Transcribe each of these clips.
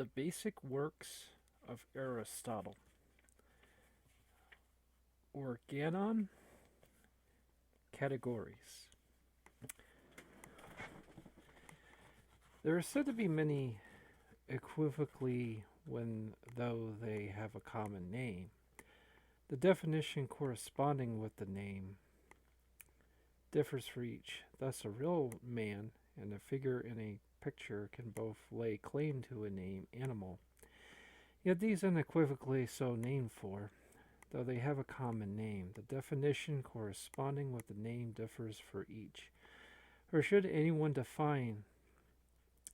The basic works of Aristotle. Organon categories. There are said to be many equivocally when though they have a common name. The definition corresponding with the name differs for each. Thus, a real man and a figure in a picture can both lay claim to a name animal. Yet these unequivocally so named for, though they have a common name, the definition corresponding with the name differs for each. Or should anyone define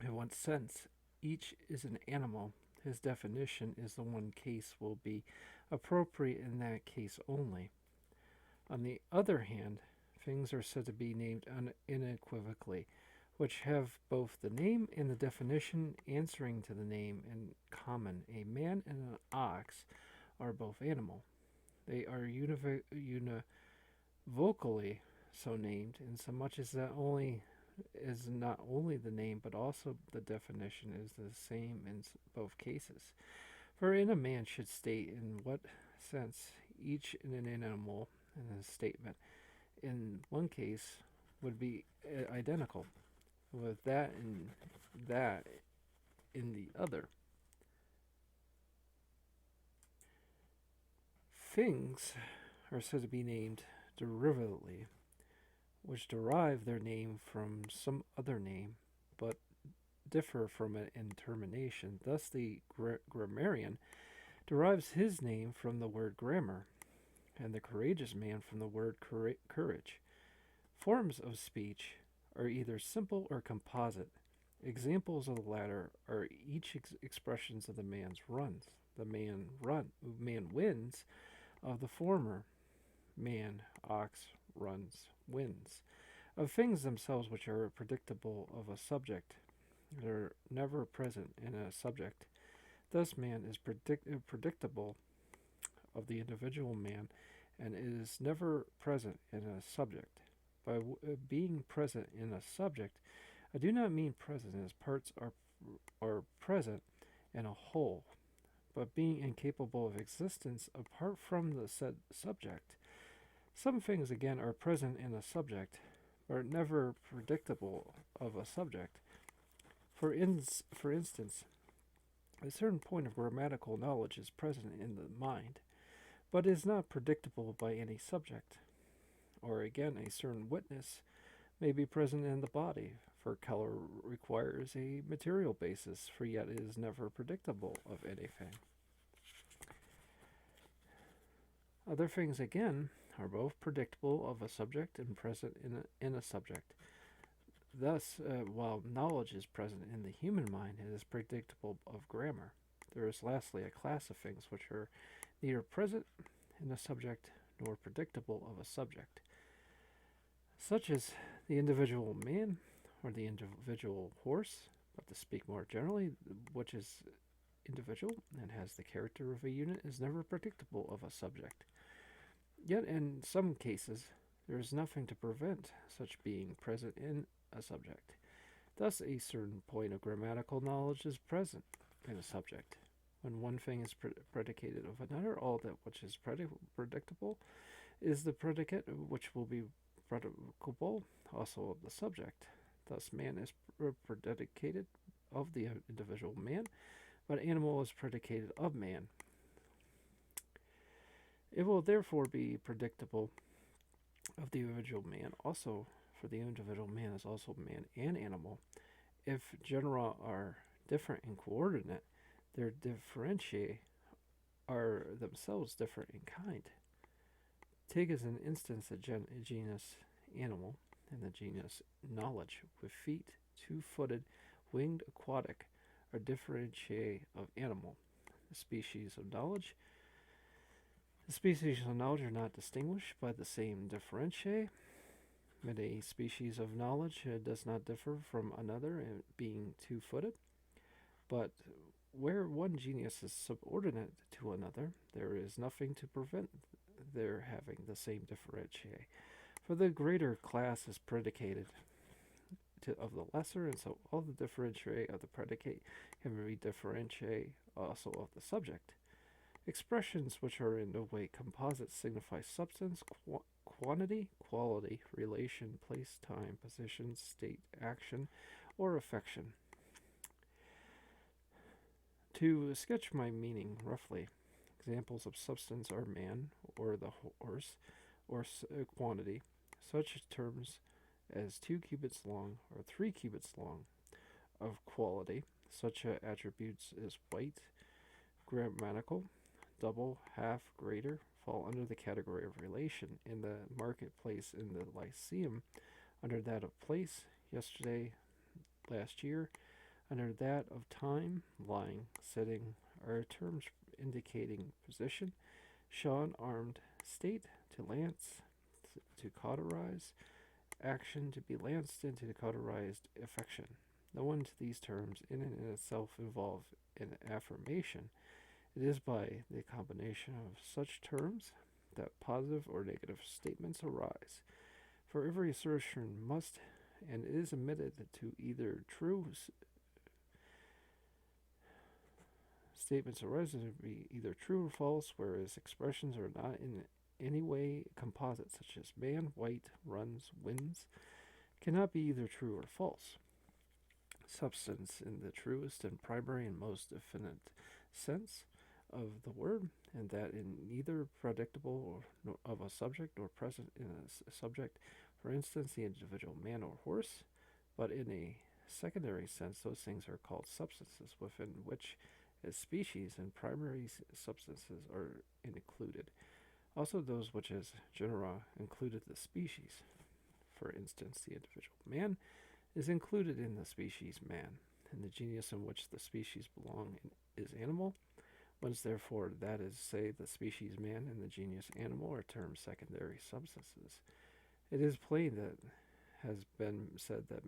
in what sense each is an animal, his definition is the one case will be appropriate in that case only. On the other hand, things are said to be named unequivocally, which have both the name and the definition answering to the name in common. A man and an ox are both animal. They are univocally so named, insomuch as that only is not only the name but also the definition is the same in both cases. For in a man should state in what sense each in an animal in a statement in one case would be identical with that in the other. Things are said to be named derivatively, which derive their name from some other name, but differ from it in termination. Thus, the grammarian derives his name from the word grammar, and the courageous man from the word courage. Forms of speech are either simple or composite. Examples of the latter are each expressions of the man's runs. The man wins. Of the former, man, ox, runs, wins. Of things themselves which are predictable of a subject, that are never present in a subject. Thus, man is predictable of the individual man and is never present in a subject. By being present in a subject, I do not mean present as parts are present in a whole, but being incapable of existence apart from the said subject. Some things, again, are present in a subject, but are never predictable of a subject. For instance, a certain point of grammatical knowledge is present in the mind, but is not predictable by any subject. Or again, a certain witness may be present in the body, for color requires a material basis, for yet it is never predictable of anything. Other things, again, are both predictable of a subject and present in a subject. Thus, while knowledge is present in the human mind, it is predictable of grammar. There is lastly a class of things which are neither present in a subject nor predictable of a subject, such as the individual man or the individual horse, but to speak more generally, which is individual and has the character of a unit, is never predictable of a subject. Yet in some cases, there is nothing to prevent such being present in a subject. Thus, a certain point of grammatical knowledge is present in a subject. When one thing is predicated of another, all that which is predictable is the predicate which will be predicable also of the subject. Thus, man is predicated of the individual man, but animal is predicated of man. It will therefore be predictable of the individual man also, for the individual man is also man and animal. If genera are different in coordinate, their differentiae are themselves different in kind. Take as an instance the genus animal and the genus knowledge, with feet, two-footed, winged, aquatic, are differentiae of animal. The species of knowledge are not distinguished by the same differentiae. And a species of knowledge does not differ from another in being two-footed, but where one genus is subordinate to another, there is nothing to prevent their having the same differentiae, for the greater class is predicated of the lesser, and so all the differentiae of the predicate can be differentiae also of the subject. Expressions which are in no way composite signify substance, quantity, quality, relation, place, time, position, state, action, or affection. To sketch my meaning roughly, examples of substance are man, or the horse, or quantity, such terms as 2 cubits long or 3 cubits long. Of quality, such attributes as white, grammatical, double, half, greater fall under the category of relation. In the marketplace, in the Lyceum, under that of place, yesterday, last year, under that of time, lying, sitting, are terms indicating position. Sean, armed, state, to lance, to cauterize, action, to be lanced into cauterized affection. No one to these terms in and in itself involve an affirmation. It is by the combination of such terms that positive or negative statements arise. For every assertion must and is admitted to either true statements arising to be either true or false, whereas expressions are not in any way composite, such as man, white, runs, wins, cannot be either true or false. Substance in the truest and primary and most definite sense of the word, and that in neither predicable or of a subject nor present in a subject, for instance, the individual man or horse, but in a secondary sense, those things are called substances, within which as species and primary substances are included. Also those which as genera included the species. For instance, the individual man is included in the species man, and the genus in which the species belong is animal. Whence therefore that is, say, the species man and the genus animal are termed secondary substances. It is plain that has been said that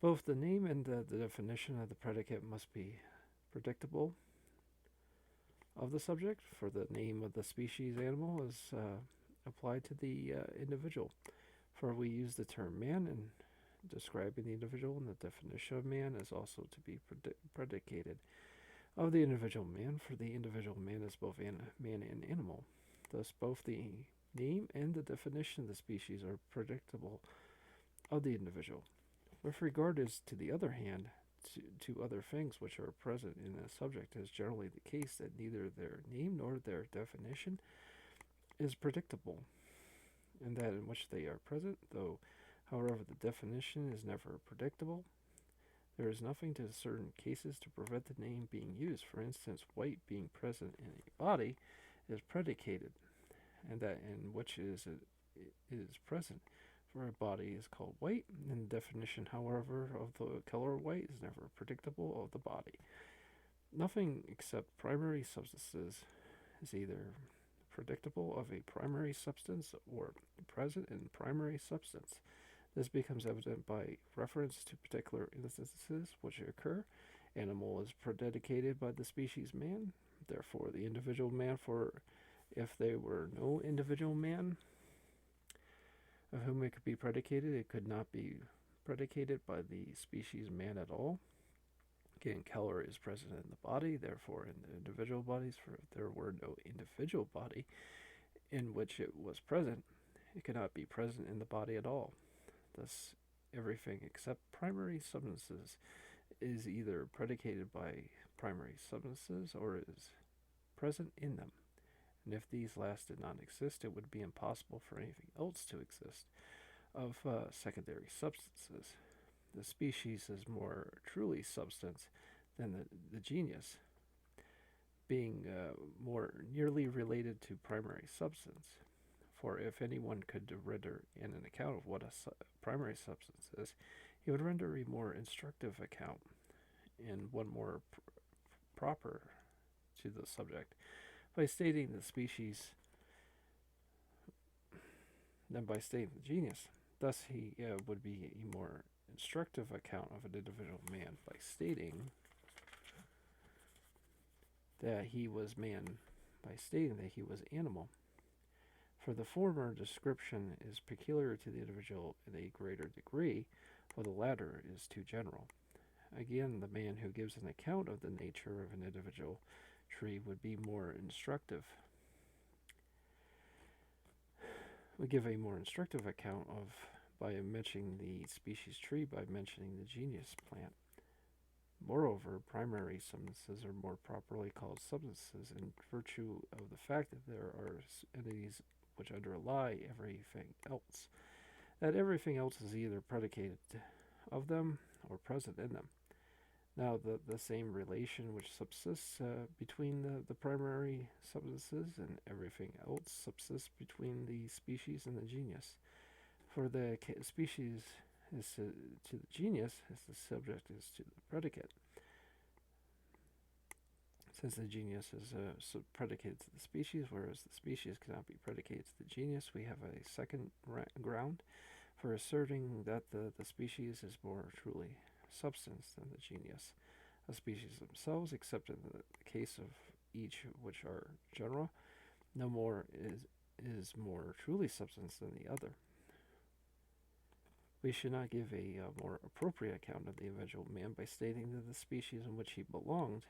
both the name and the definition of the predicate must be predictable of the subject, for the name of the species animal is applied to the individual. For we use the term man in describing the individual, and the definition of man is also to be predicated of the individual man, for the individual man is both man and animal. Thus both the name and the definition of the species are predictable of the individual. With regard as to the other hand, to other things which are present in a subject, is generally the case that neither their name nor their definition is predictable, and that in which they are present, though, however, the definition is never predictable, there is nothing to certain cases to prevent the name being used. For instance, white being present in a body is predicated, and that in which is present. For a body is called white, and the definition, however, of the color white is never predictable of the body. Nothing except primary substances is either predictable of a primary substance or present in primary substance. This becomes evident by reference to particular instances which occur. Animal is predicated by the species man, therefore the individual man, for if there were no individual man of whom it could be predicated, it could not be predicated by the species man at all. Again, color is present in the body, therefore in the individual bodies, for if there were no individual body in which it was present, it could not be present in the body at all. Thus, everything except primary substances is either predicated by primary substances or is present in them. And if these last did not exist, it would be impossible for anything else to exist of secondary substances. The species is more truly substance than the genus, being more nearly related to primary substance. For if anyone could render in an account of what a primary substance is, he would render a more instructive account, and one more proper to the subject, by stating the species than by stating the genus. Thus he would be a more instructive account of an individual man by stating that he was man, by stating that he was animal. For the former description is peculiar to the individual in a greater degree, while the latter is too general. Again, the man who gives an account of the nature of an individual tree would be more instructive. Would give a more instructive account of by mentioning the species tree by mentioning the genus plant. Moreover, primary substances are more properly called substances in virtue of the fact that there are entities which underlie everything else, that everything else is either predicated of them or present in them. Now, the same relation which subsists between the primary substances and everything else subsists between the species and the genus. For the species is to the genus as the subject is to the predicate. Since the genus is predicated to the species, whereas the species cannot be predicated to the genus, we have a second ground for asserting that the species is more truly substance than the genus. The species themselves, except in the case of each which are genera, no more is more truly substance than the other. We should not give a more appropriate account of the individual man by stating that the species in which he belonged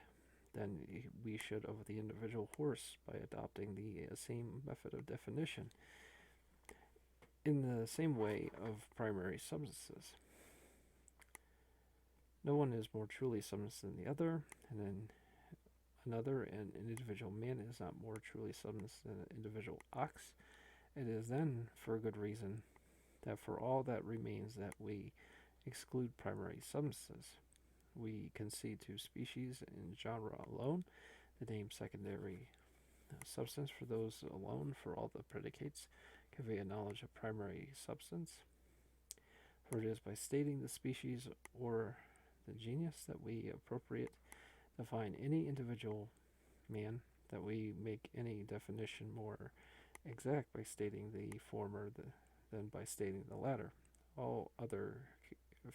than we should of the individual horse by adopting the same method of definition. In the same way of primary substances. No one is more truly substance than the other, and then an individual man is not more truly substance than an individual ox. It is then, for a good reason, that for all that remains that we exclude primary substances. We concede to species and genre alone the name secondary substance for those alone, for all the predicates convey a knowledge of primary substance. For it is by stating the species or the genus that we appropriate define any individual man, that we make any definition more exact by stating the former than by stating the latter. All other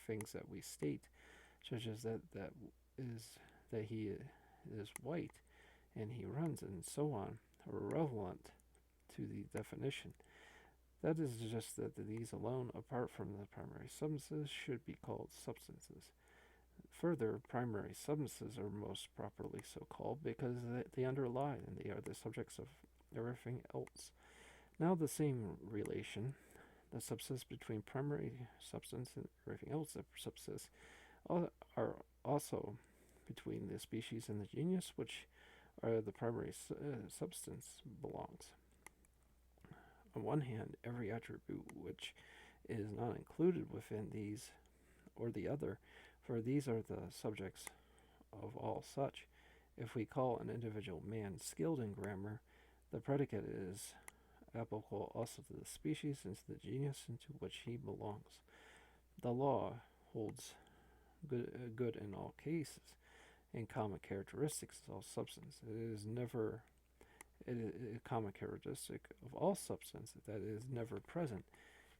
things that we state, such as that he is white and he runs and so on, are irrelevant to the definition. That is just that these alone, apart from the primary substances, should be called substances. Further, primary substances are most properly so called because they underlie and they are the subjects of everything else. Now the same relation that subsists between primary substance and everything else that subsists are also between the species and the genus, which are the primary substance belongs. On one hand, every attribute which is not included within these or the other, for these are the subjects of all such. If we call an individual man skilled in grammar, the predicate is applicable also to the species and to the genus into which he belongs. The law holds good in all cases, and common characteristics of all substance. It is never a common characteristic of all substance that is never present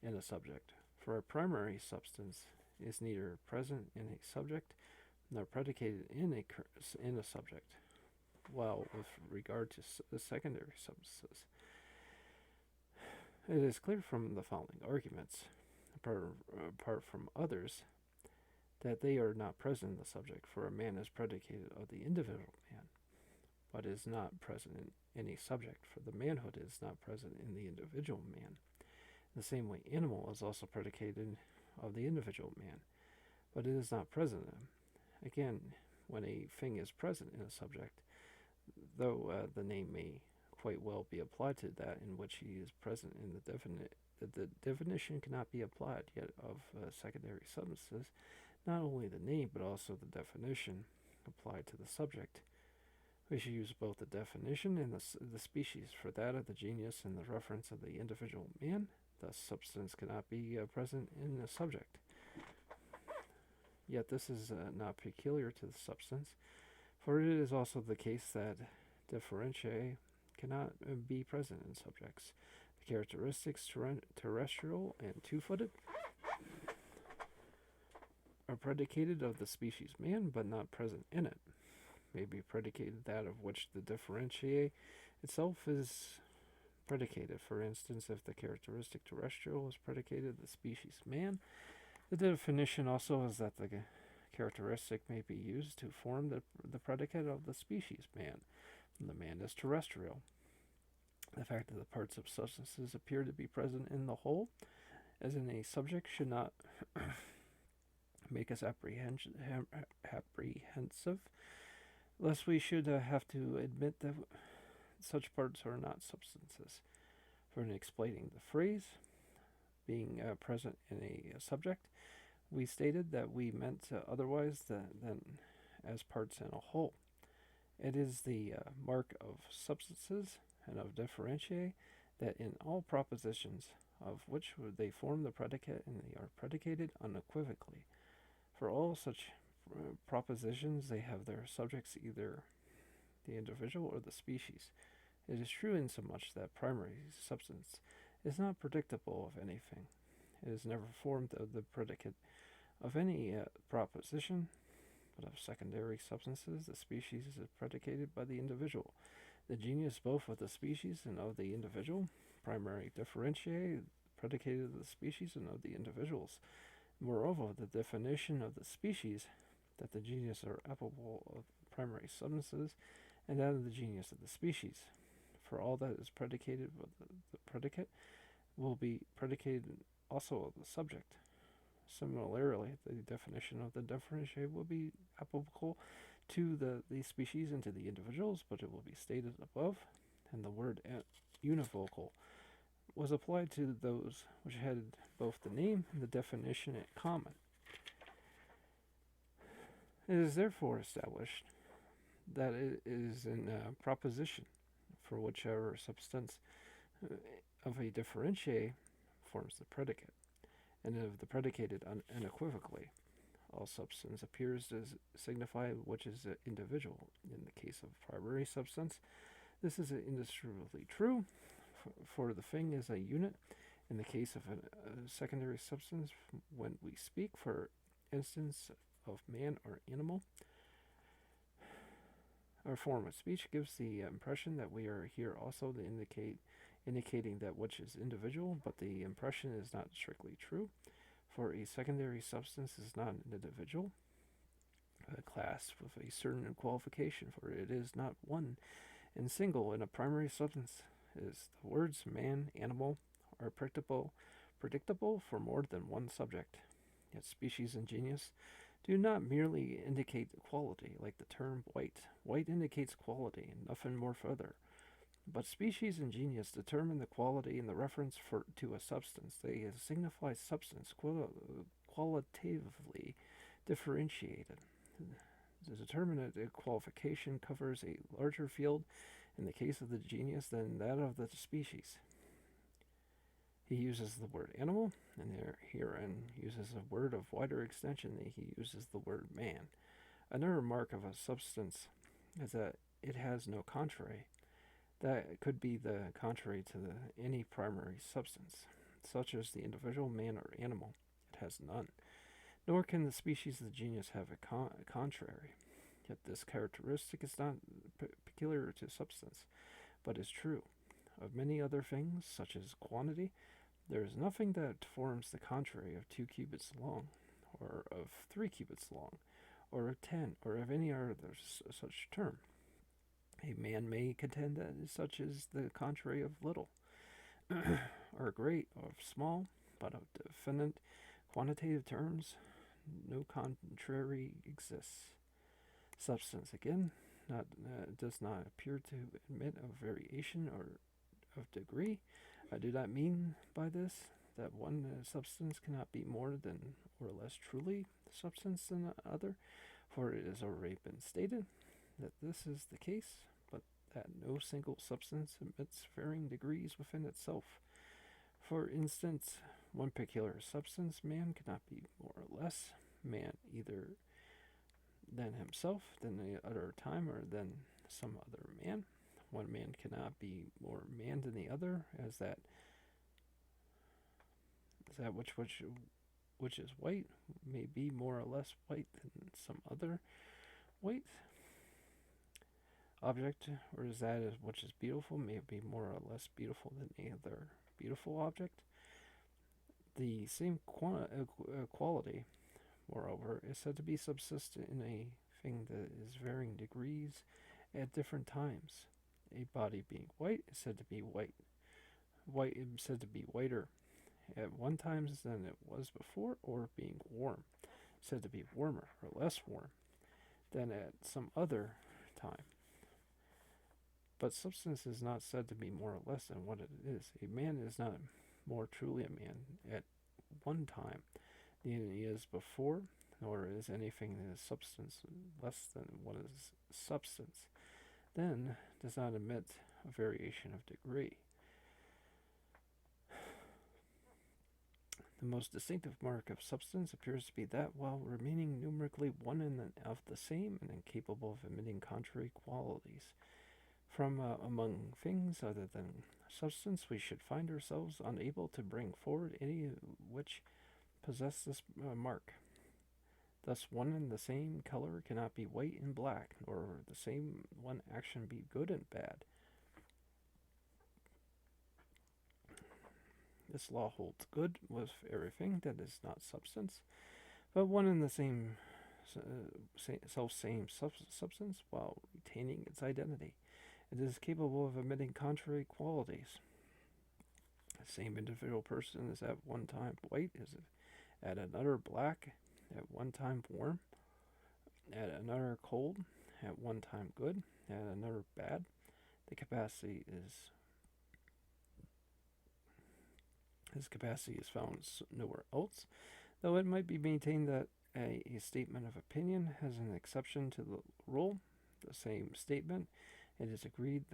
in a subject. For a primary substance is neither present in a subject nor predicated in a subject, while with regard to the secondary substances, it is clear from the following arguments, apart from others, that they are not present in the subject, for a man is predicated of the individual man, but is not present in any subject, for the manhood is not present in the individual man. In the same way, animal is also predicated of the individual man, but it is not present in him. Again, when a thing is present in a subject, though the name may quite well be applied to that in which he is present in the definition cannot be applied yet of secondary substances, not only the name but also the definition applied to the subject. We should use both the definition and the species for that of the genus and the reference of the individual man. Thus, substance cannot be present in the subject. Yet this is not peculiar to the substance, for it is also the case that differentiae cannot be present in subjects. The characteristics terrestrial and two-footed are predicated of the species man, but not present in it. May be predicated that of which the differentiae itself is predicated. For instance, if the characteristic terrestrial is predicated the species man, the definition also is that the characteristic may be used to form the predicate of the species man. The man is terrestrial. The fact that the parts of substances appear to be present in the whole, as in a subject, should not make us apprehensive, lest we should have to admit that such parts are not substances. For in explaining the phrase being present in a subject, we stated that we meant otherwise than as parts in a whole. It is the mark of substances and of differentiae that in all propositions of which they form the predicate and they are predicated unequivocally. For all such propositions, they have their subjects either the individual or the species. It is true insomuch that primary substance is not predictable of anything. It is never formed of the predicate of any proposition, but of secondary substances. The species is predicated by the individual. The genus both of the species and of the individual. Primary differentiae predicated of the species and of the individuals. Moreover, the definition of the species, that the genus are applicable of primary substances, and that of the genus of the species. For all that is predicated with the predicate will be predicated also of the subject. Similarly, the definition of the differentiae will be applicable to the species and to the individuals, but it will be stated above, and the word univocal was applied to those which had both the name and the definition in common. It is therefore established that it is in proposition for whichever substance of a differentiae forms the predicate, and of the predicated unequivocally. All substance appears to signify which is individual. In the case of primary substance, this is indisputably true, for the thing is a unit. In the case of a secondary substance, when we speak, for instance, of man or animal, our form of speech gives the impression that we are here also to indicating that which is individual, but the impression is not strictly true, for a secondary substance is not an individual, a class with a certain qualification, for it is not one and single. In a primary substance is the words man, animal are predictable for more than one subject. Yet species and genus do not merely indicate quality, like the term white. White indicates quality, and nothing more further. But species and genus determine the quality in the reference to a substance. They signify substance qualitatively differentiated. The determinate qualification covers a larger field in the case of the genus than that of the species. He uses the word animal, and herein uses a word of wider extension. He uses the word man. Another mark of a substance is that it has no contrary. That could be the contrary to any primary substance, such as the individual man or animal. It has none. Nor can the species of the genus have a contrary. Yet this characteristic is not peculiar to substance, but is true of many other things, such as quantity. There is nothing that forms the contrary of 2 cubits long, or of 3 cubits long, or of 10, or of any other such term. A man may contend that such is the contrary of little, or great, or small, but of definite quantitative terms no contrary exists. Substance, again, does not appear to admit of variation or of degree. I do not mean by this that one substance cannot be more than or less truly substance than the other, for it has already been stated that this is the case, but that no single substance admits varying degrees within itself. For instance, one peculiar substance, man, cannot be more or less man either than himself, than the other time, or than some other man. One man cannot be more man than the other, as that which is white may be more or less white than some other white. object, or is that which is beautiful may be more or less beautiful than any other beautiful object. The same quality, moreover, is said to be subsistent in a thing that is varying degrees at different times. A body being white is said to be white. White is said to be whiter at one time than it was before, or being warm, said to be warmer or less warm than at some other time. But substance is not said to be more or less than what it is. A man is not more truly a man at one time than he is before, nor is anything that is substance less than what is substance. Then does not admit a variation of degree. The most distinctive mark of substance appears to be that, while remaining numerically one and of the same and incapable of emitting contrary qualities, from among things other than substance, we should find ourselves unable to bring forward any which possess this mark. Thus, one and the same color cannot be white and black, nor the same one action be good and bad. This law holds good with everything that is not substance, but one and the same self-same substance, while retaining its identity, it is capable of emitting contrary qualities. The same individual person is at one time white, is at another black, at one time warm, at another cold, at one time good, at another bad. The capacity is His capacity is found nowhere else, though it might be maintained that a statement of opinion has an exception to the rule. The same statement, it is agreed,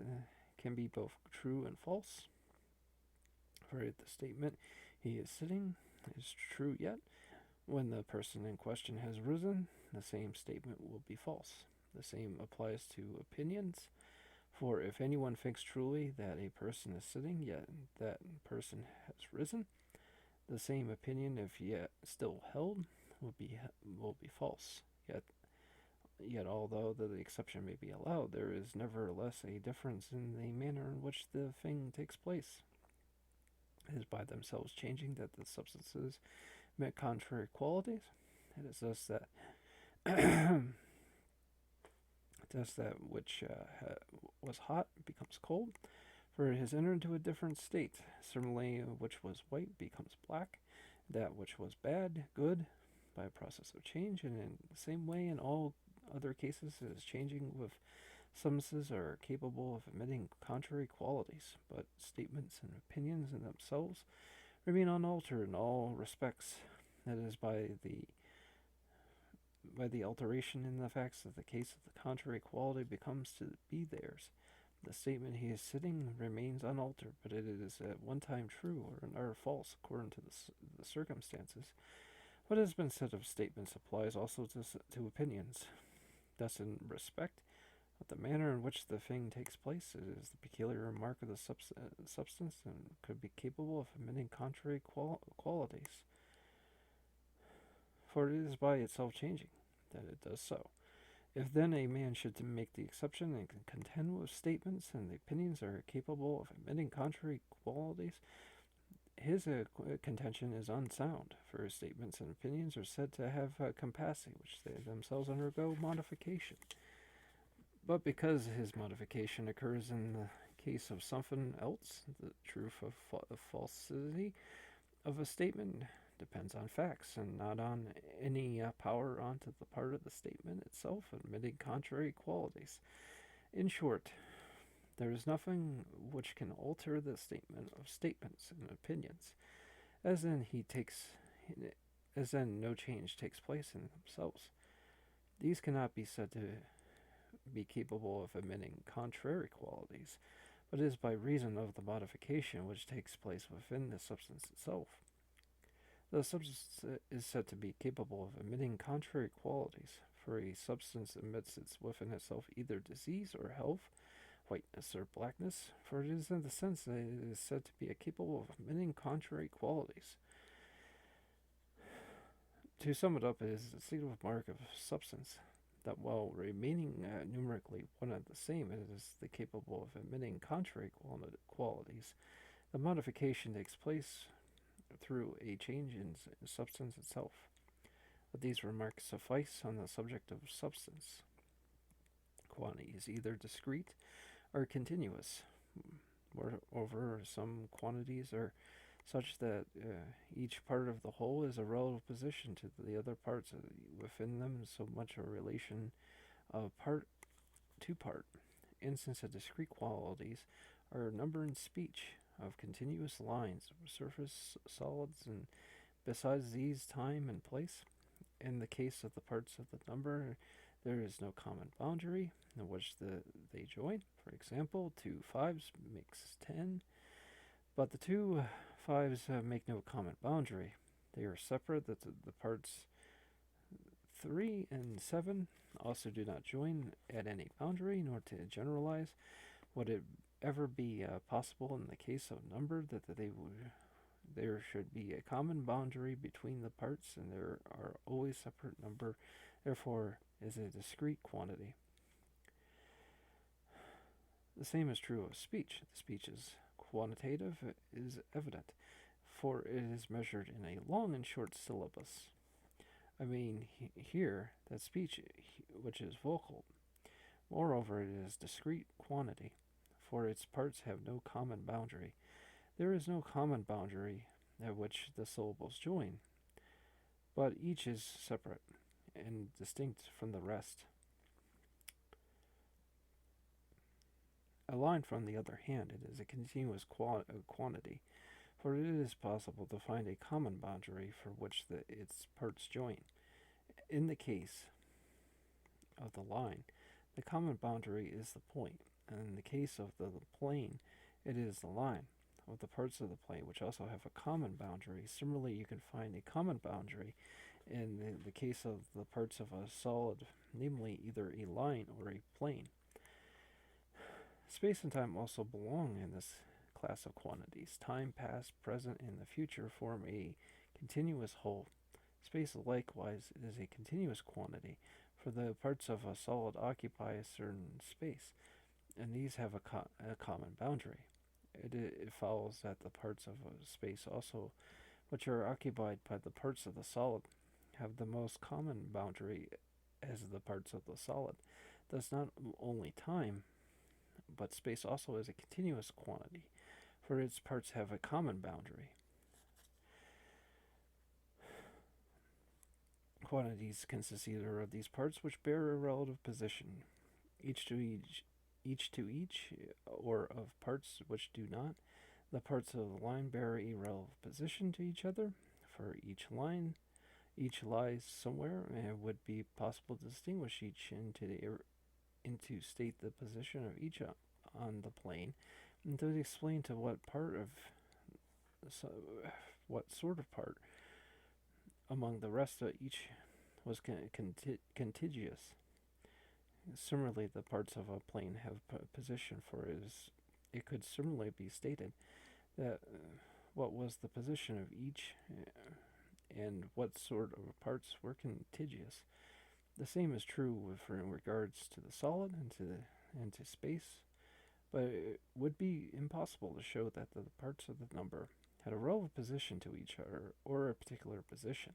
can be both true and false. For the statement, he is sitting, is true, yet when the person in question has risen, the same statement will be false. The same applies to opinions. For if anyone thinks truly that a person is sitting, yet that person has risen, the same opinion, if yet still held, will be false. Yet although the exception may be allowed, there is nevertheless a difference in the manner in which the thing takes place. It is by themselves changing that the substances emit contrary qualities. It is thus that that which was hot becomes cold, for it has entered into a different state. Similarly, which was white becomes black, that which was bad, good, by a process of change, and in the same way in all other cases it is changing with substances are capable of emitting contrary qualities, but statements and opinions in themselves remain unaltered in all respects. That is by the alteration in the facts of the case of the contrary quality becomes to be theirs. The statement he is sitting remains unaltered, but it is at one time true or another false according to the circumstances. What has been said of statements applies also to opinions. Thus, in respect of the manner in which the thing takes place, it is the peculiar mark of the substance and could be capable of emitting contrary qualities. For it is by itself changing that it does so. If then a man should make the exception and contend with statements and the opinions are capable of emitting contrary qualities, his contention is unsound, for his statements and opinions are said to have capacity, which they themselves undergo modification. But because his modification occurs in the case of something else, the truth of falsity of a statement depends on facts and not on any power onto the part of the statement itself admitting contrary qualities. In short, there is nothing which can alter the statement of statements and opinions, as then no change takes place in themselves. These cannot be said to be capable of emitting contrary qualities, but it is by reason of the modification which takes place within the substance itself. The substance is said to be capable of emitting contrary qualities, for a substance emits within itself either disease or health, whiteness or blackness, for it is in the sense that it is said to be capable of emitting contrary qualities. To sum it up, it is a distinctive mark of substance that while remaining numerically one and the same, it is capable of emitting contrary qualities. The modification takes place through a change in substance itself. But these remarks suffice on the subject of substance. Quantity is either discrete or continuous. Moreover, some quantities are such that each part of the whole is a relative position to the other parts within them, so much a relation of part to part. Instances of discrete qualities are number and speech, of continuous lines, surface solids, and besides these, time and place. In the case of the parts of the number, there is no common boundary in which they join. For example, two fives makes 10, but the two fives make no common boundary. They are separate. The parts 3 and 7 also do not join at any boundary, nor to generalize. Would it ever be possible in the case of number that there should be a common boundary between the parts, and there are always separate number, therefore is a discrete quantity. The same is true of speech. The speech is quantitative, is evident, for it is measured in a long and short syllabus. I mean here that speech, which is vocal. Moreover, it is discrete quantity, for its parts have no common boundary. There is no common boundary at which the syllables join, but each is separate and distinct from the rest. A line, from the other hand, it is a continuous quantity, for it is possible to find a common boundary for which its parts join. In the case of the line, the common boundary is the point, and in the case of the plane, it is the line of the parts of the plane which also have a common boundary. Similarly, you can find a common boundary in the case of the parts of a solid, namely either a line or a plane. Space and time also belong in this class of quantities. Time, past, present, and the future form a continuous whole. Space, likewise, is a continuous quantity, for the parts of a solid occupy a certain space, and these have a common boundary. It follows that the parts of a space also, which are occupied by the parts of the solid, have the most common boundary as the parts of the solid. Thus, not only time, but space also is a continuous quantity, for its parts have a common boundary. Quantities consist either of these parts which bear a relative position, each to each, or of parts which do not. The parts of the line bear a relative position to each other. For each lies somewhere, and it would be possible to distinguish each into state the position of each on the plane, and to explain to what sort of part among the rest of each was contiguous. Similarly, the parts of a plane have position, for it could similarly be stated that what was the position of each and what sort of parts were contiguous. The same is true in regards to the solid and to space, but it would be impossible to show that the parts of the number had a relative position to each other or a particular position,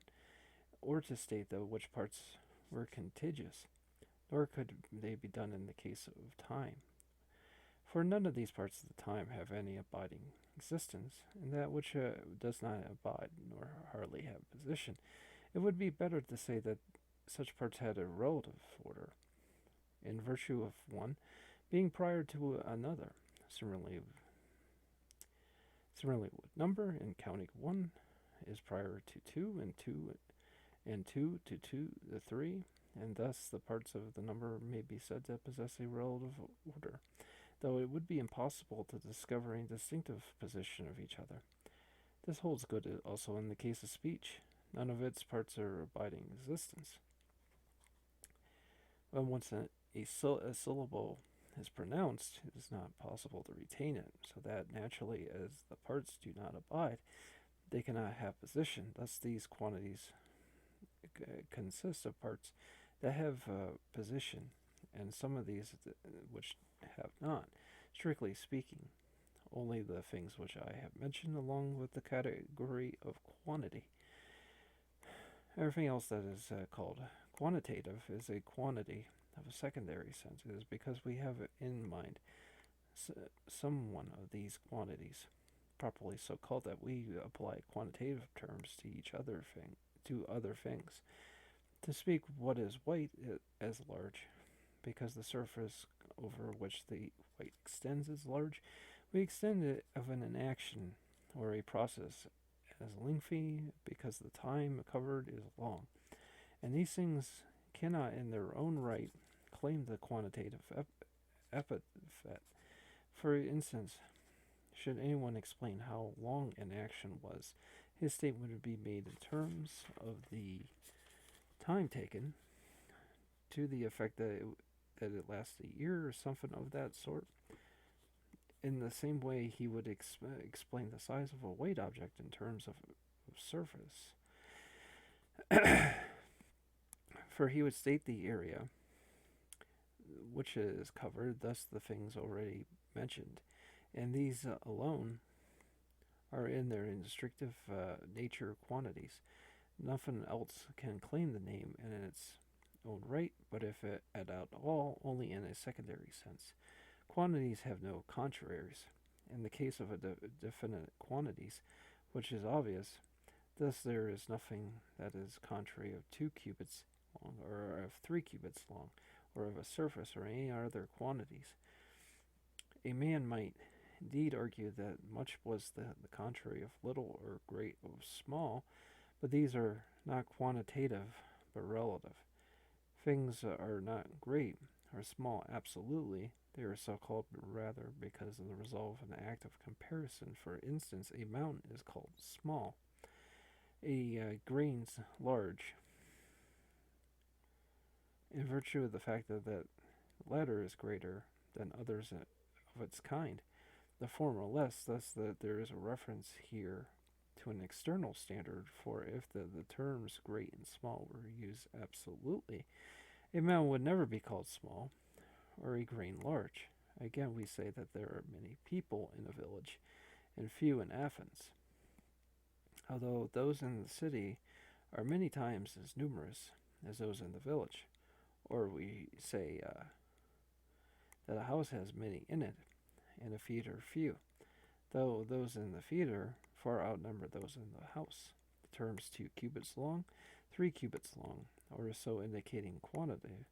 or to state which parts were contiguous, nor could they be done in the case of time. For none of these parts of the time have any abiding existence, and that which does not abide nor hardly have position. It would be better to say that such parts had a relative order, in virtue of one being prior to another. Similarly with number, in counting one is prior to two, and two to the three, and thus the parts of the number may be said to possess a relative order, though it would be impossible to discover a distinctive position of each other. This holds good also in the case of speech. None of its parts are abiding existence. When once a syllable is pronounced, it is not possible to retain it, so that naturally as the parts do not abide, they cannot have position. Thus these quantities consist of parts that have position, and some of these which have not. Strictly speaking, only the things which I have mentioned, along with the category of quantity. Everything else that is called quantitative is a quantity of a secondary sense. It is because we have in mind some one of these quantities, properly so called, that we apply quantitative terms to each other to other things. To speak what is white as large, because the surface over which the white extends is large, we extend it of an action or a process as lengthy because the time covered is long. And these things cannot in their own right claim the quantitative epithet. For instance, should anyone explain how long an action was, his statement would be made in terms of the time taken, to the effect that it lasts a year or something of that sort. In the same way, he would explain the size of a weight object in terms of surface. For he would state the area which is covered, thus the things already mentioned, and these alone are in their instructive nature quantities. Nothing else can claim the name in its own right, but if it at all, only in a secondary sense. Quantities have no contraries. In the case of a definite quantities, which is obvious, thus there is nothing that is contrary of 2 cubits long, or of 3 cubits long, or of a surface, or any other quantities. A man might indeed argue that much was the contrary of little, or great of small, but these are not quantitative, but relative. Things are not great or small absolutely. They are so called rather because of the result of an act of comparison. For instance, a mountain is called small, a grain's large, in virtue of the fact that the latter is greater than others of its kind, the former less, thus that there is a reference here to an external standard, for if the terms great and small were used absolutely, a mountain would never be called small, or a grain large. Again, we say that there are many people in a village, and few in Athens, although those in the city are many times as numerous as those in the village. Or we say that a house has many in it, and a feet are few, though those in the feet are far outnumber those in the house. The terms 2 cubits long, 3 cubits long, or so indicating quantity.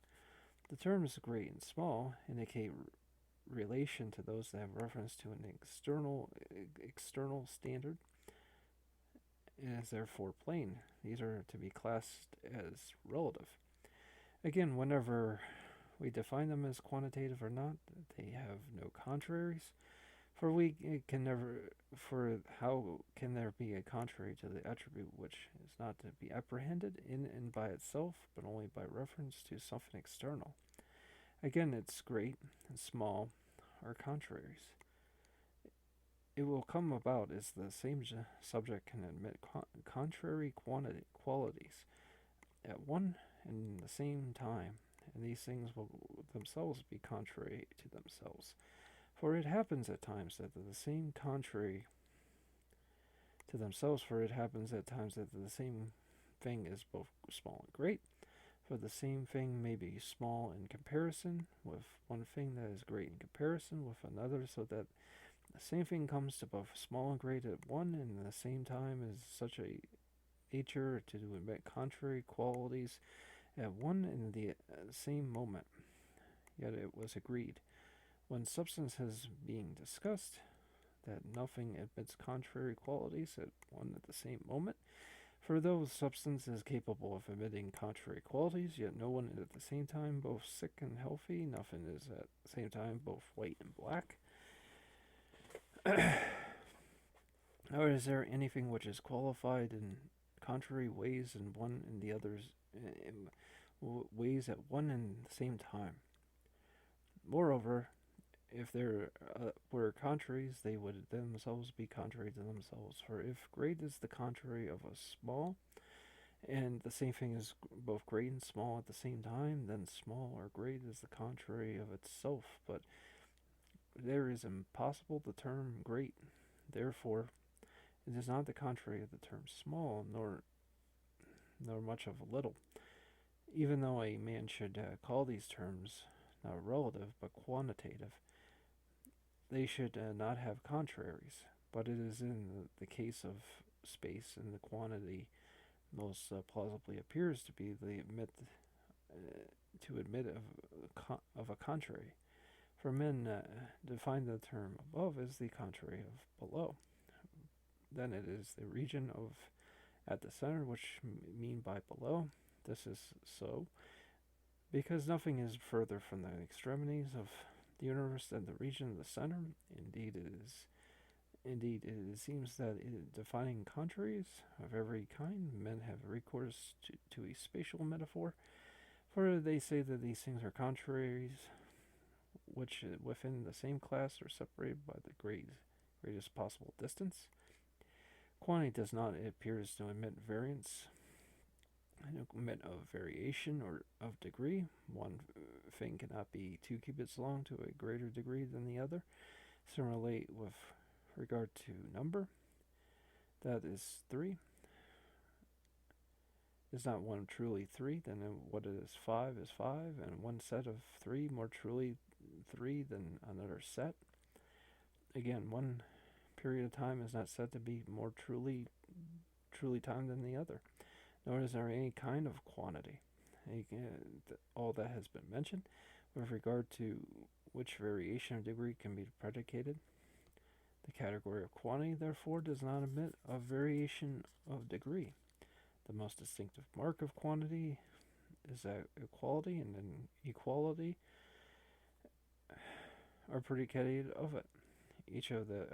The terms great and small indicate relation to those that have reference to an external standard, and is therefore plain. These are to be classed as relative. Again, whenever we define them as quantitative or not, they have no contraries. For we can never, for how can there be a contrary to the attribute which is not to be apprehended in and by itself, but only by reference to something external? Again, its great and small are contraries. It will come about as the same subject can admit contrary qualities at one and the same time, and these things will themselves be contrary to themselves. For it happens at times that the same contrary to themselves, for it happens at times that the same thing is both small and great. For the same thing may be small in comparison with one thing that is great in comparison with another, so that the same thing comes to both small and great at one and the same time is such a nature to admit contrary qualities at one and the same moment. Yet it was agreed, when substance has being discussed, that nothing admits contrary qualities at one at the same moment. For though substance is capable of emitting contrary qualities, yet no one is at the same time both sick and healthy. Nothing is at the same time both white and black. Or is there anything which is qualified in contrary ways in one and the others in ways at one and the same time? Moreover, if there were contraries, they would themselves be contrary to themselves. For if great is the contrary of a small, And the same thing is both great and small at the same time, then small or great is the contrary of itself. But there is impossible the term great. Therefore, it is not the contrary of the term small, nor much of a little. Even though a man should call these terms not relative but quantitative, they should not have contraries. But it is in the case of space and the quantity most plausibly appears to be the admit of a contrary. For men define the term above as the contrary of below. Then it is the region of at the center, which mean by below. This is so because nothing is further from the extremities of the universe than the region of the center. Indeed, it is. Indeed, it seems that in defining contraries of every kind, men have recourse to a spatial metaphor, for they say that these things are contraries, which within the same class are separated by the greatest possible distance. Quantity does not, it appears, to admit variance, admit of variation or of degree. One thing cannot be 2 cubits long to a greater degree than the other. Similarly, with regard to number, that is 3. Is not one truly 3, then what is 5 is 5, and one set of 3 more truly 3 than another set. Again, one period of time is not said to be more truly time than the other, nor is there any kind of quantity. All that has been mentioned with regard to which variation of degree can be predicated. The category of quantity, therefore, does not admit of variation of degree. The most distinctive mark of quantity is that equality and inequality are predicated of it. Each of the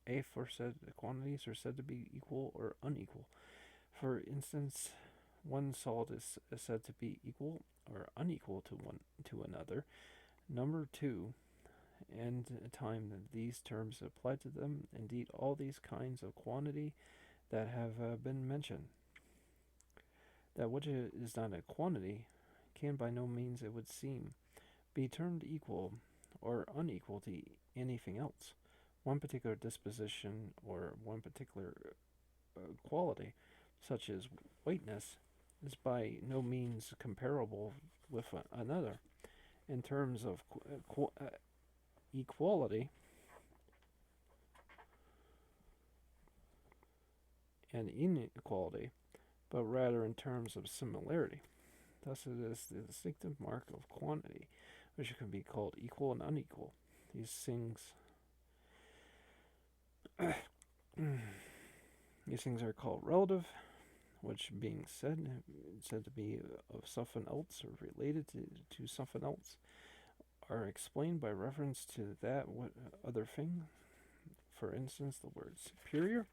aforesaid quantities are said to be equal or unequal. For instance, one salt is said to be equal or unequal to another. Number 2 and time that these terms apply to them. Indeed, all these kinds of quantity that have been mentioned. That which is not a quantity can by no means, it would seem, be termed equal or unequal to anything else. One particular disposition or one particular quality, such as whiteness, is by no means comparable with another. In terms of equality and inequality, but rather in terms of similarity. Thus, it is the distinctive mark of quantity, which can be called equal and unequal. These things are called relative, which being said to be of something else or related to something else, are explained by reference to that other thing. For instance, the word superior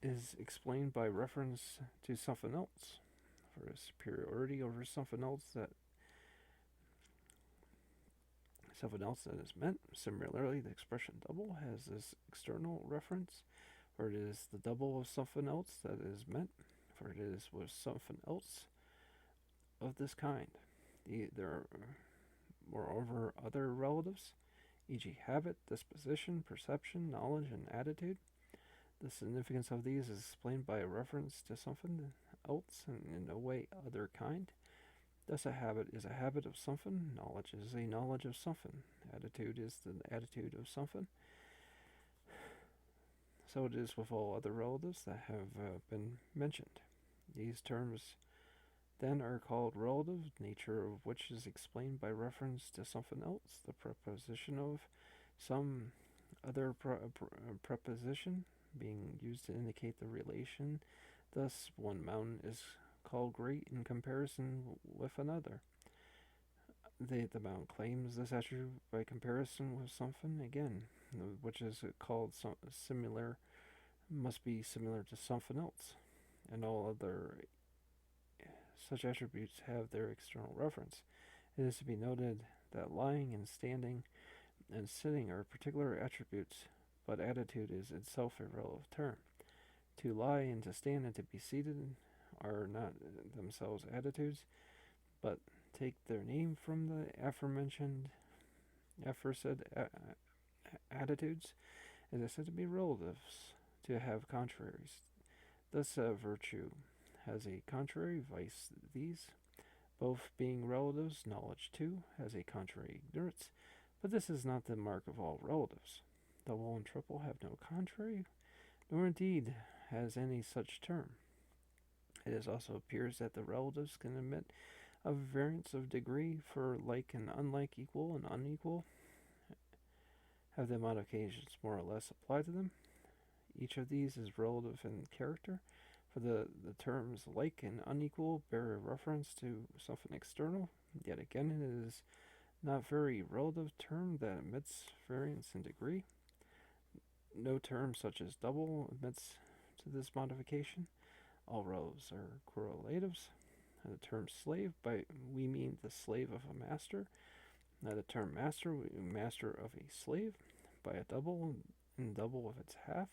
is explained by reference to something else. For a superiority over something else that is meant. Similarly, the expression double has this external reference, for it is the double of something else that is meant, for it is with something else of this kind. There are, moreover, other relatives, e.g., habit, disposition, perception, knowledge, and attitude. The significance of these is explained by a reference to something else and in no way other kind. Thus, a habit is a habit of something, knowledge is a knowledge of something, attitude is the attitude of something. So it is with all other relatives that have been mentioned. These terms then are called relative, nature of which is explained by reference to something else. The preposition of some other preposition being used to indicate the relation. Thus, one mountain is called great in comparison with another. The mountain claims this attribute by comparison with something, again, which is called similar, must be similar to something else. And all other such attributes have their external reference. It is to be noted that lying and standing and sitting are particular attributes, but attitude is itself a relative term. To lie and to stand and to be seated are not themselves attitudes, but take their name from the aforesaid attitudes, and are said to be relatives, to have contraries. Thus, virtue has a contrary, vice these, both being relatives. Knowledge, too, has a contrary, ignorance, but this is not the mark of all relatives. Double and triple have no contrary, nor indeed has any such term. It also appears that the relatives can admit of variance of degree, for like and unlike, equal and unequal, have the modifications more or less applied to them. Each of these is relative in character, for the terms like and unequal bear a reference to something external. Yet again, it is not very relative term that admits variance in degree. No term such as double admits to this modification. All relatives are correlatives. The term slave, by we mean the slave of a master. The term master, we master of a slave. By a double, and double of its half.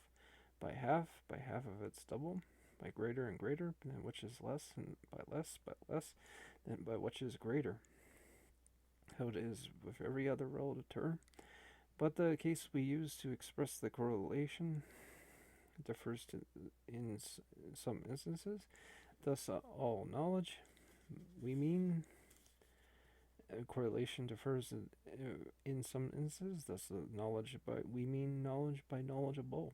By half of its double. By greater and greater, than which is less, and by less, than by which is greater. How it is with every other relative term. But the case we use to express the correlation differs in some instances. Thus, all knowledge, we mean correlation differs in some instances. Thus, knowledge by we mean knowledge by knowledgeable,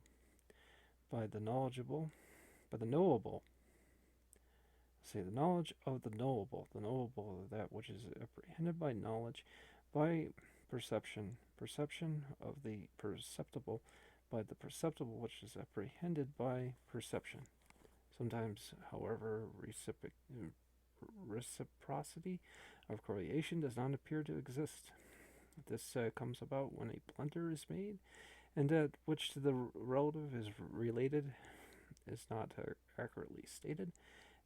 by the knowledgeable, by the knowable. Say the knowledge of the knowable of that which is apprehended by knowledge, by perception of the perceptible, by the perceptible which is apprehended by perception. Sometimes, however, reciprocity of correlation does not appear to exist. This comes about when a blunder is made, and that which to the relative is related is not accurately stated.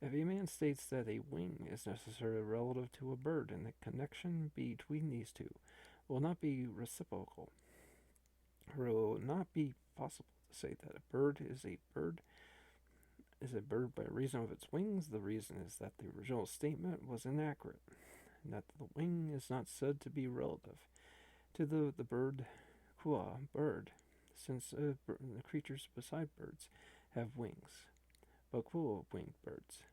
If a man states that a wing is necessarily relative to a bird, and the connection between these two will not be reciprocal, or it will not be possible to say that a bird is a bird by reason of its wings, the reason is that the original statement was inaccurate, and that the wing is not said to be relative to the bird, qua bird, since the creatures beside birds have wings, but qua winged birds.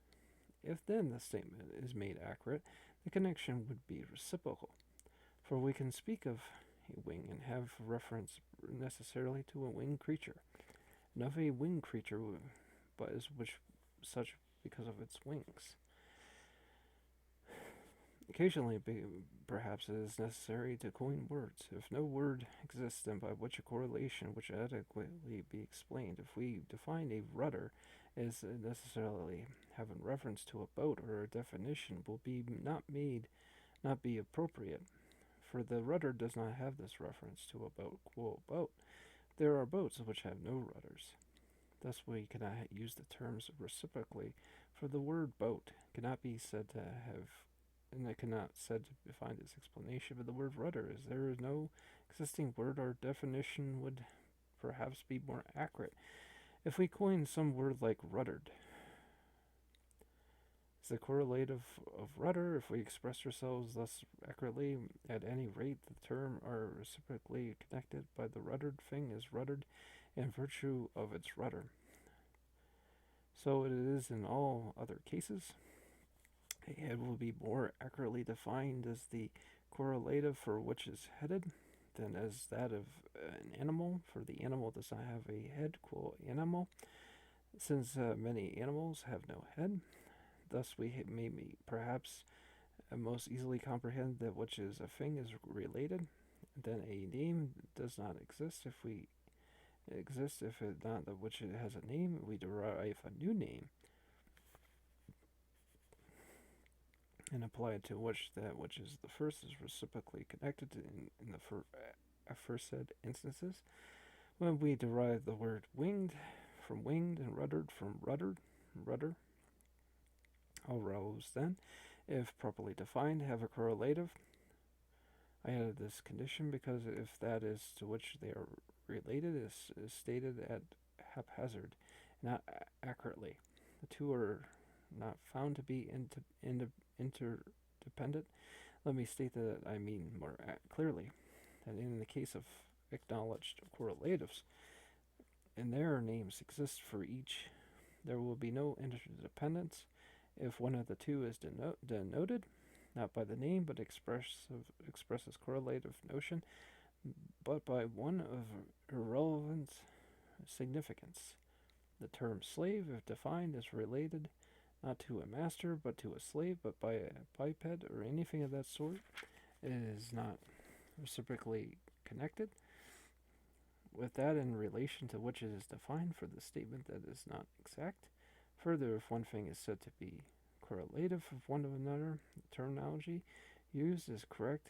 If then the statement is made accurate, the connection would be reciprocal, for we can speak of a wing and have reference necessarily to a winged creature, and of a winged creature, but is which such because of its wings. Occasionally, perhaps, it is necessary to coin words. If no word exists, then by which a correlation which adequately be explained. If we define a rudder as necessarily having reference to a boat, or a definition will be not be appropriate, for the rudder does not have this reference to a boat. Quote, boat. There are boats which have no rudders. Thus we cannot use the terms reciprocally, for the word boat cannot be said to have, and it cannot said to find its explanation. But the word rudder, as there is no existing word, our definition would perhaps be more accurate if we coin some word like ruddered. Is the correlative of rudder, if we express ourselves thus accurately, at any rate the term are reciprocally connected by the ruddered thing is ruddered in virtue of its rudder. So it is in all other cases. A head will be more accurately defined as the correlative for which is headed than as that of an animal, for the animal does not have a head, quote, animal, since many animals have no head. Thus we may perhaps most easily comprehend that which is a thing is related, then a name does not exist. If it not that which it has a name, we derive a new name and apply it to which that which is the first is reciprocally connected in the aforesaid instances. When we derive the word winged from winged and ruddered from rudder, all relatives then, if properly defined, have a correlative. I added this condition because if that is to which they are related is stated at haphazard, not accurately. The two are not found to be interdependent. Let me state that I mean more clearly that in the case of acknowledged correlatives, and their names exist for each, there will be no interdependence if one of the two is denoted, not by the name but expresses correlative notion, but by one of irrelevant significance. The term slave, if defined, is related not to a master but to a slave, but by a biped or anything of that sort. It is not reciprocally connected with that in relation to which it is defined for the statement that is not exact. Further, if one thing is said to be correlative of one of another, the terminology used is correct,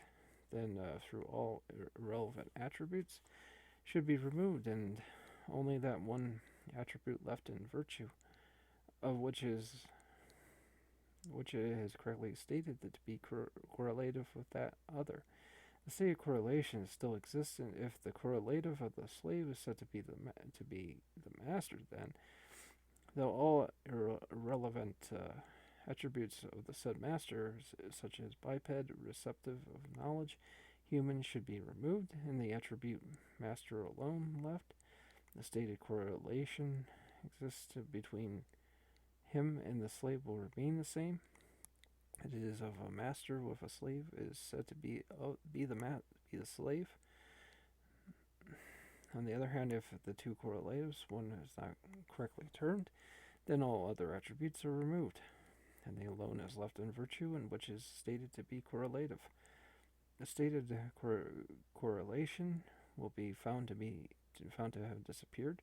then through all irrelevant attributes should be removed, and only that one attribute left in virtue of which it is correctly stated that to be correlative with that other. The state of correlation is still existent if the correlative of the slave is said to be the master. Then, though all irrelevant attributes of the said master, such as biped, receptive of knowledge, human, should be removed, and the attribute master alone left, the stated correlation exists between him and the slave will remain the same. It is of a master with a slave is said to be the slave. On the other hand, if the two correlatives, one is not correctly termed, then all other attributes are removed, and the alone is left in virtue, and which is stated to be correlative. The stated correlation will be found to have disappeared.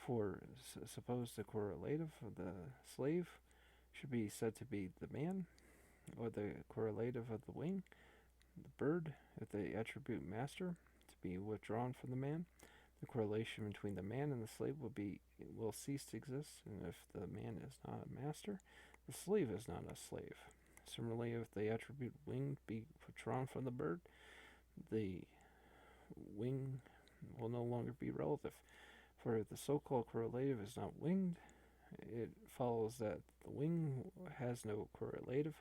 For suppose the correlative of the slave should be said to be the man, or the correlative of the wing, the bird, if the attribute master to be withdrawn from the man, the correlation between the man and the slave will cease to exist, and if the man is not a master, the slave is not a slave. Similarly, if the attribute winged be withdrawn from the bird, the wing will no longer be relative. For if the so-called correlative is not winged, it follows that the wing has no correlative.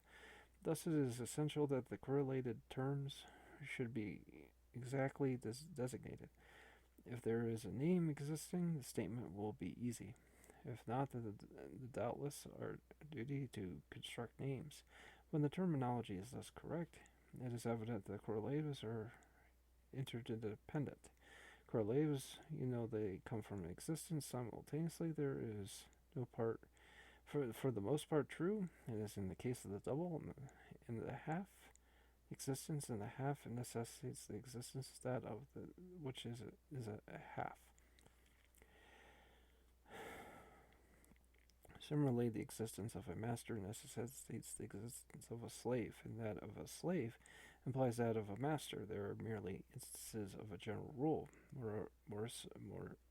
Thus it is essential that the correlated terms should be exactly designated. If there is a name existing, the statement will be easy. If not, the doubtless our duty to construct names. When the terminology is thus correct, it is evident that correlatives are interdependent. Correlatives, they come from existence simultaneously. There is no part, for the most part, true. It is in the case of the double and the half. Existence in the half necessitates the existence of that of the which is a half. Similarly, the existence of a master necessitates the existence of a slave, and that of a slave implies that of a master. There are merely instances of a general rule.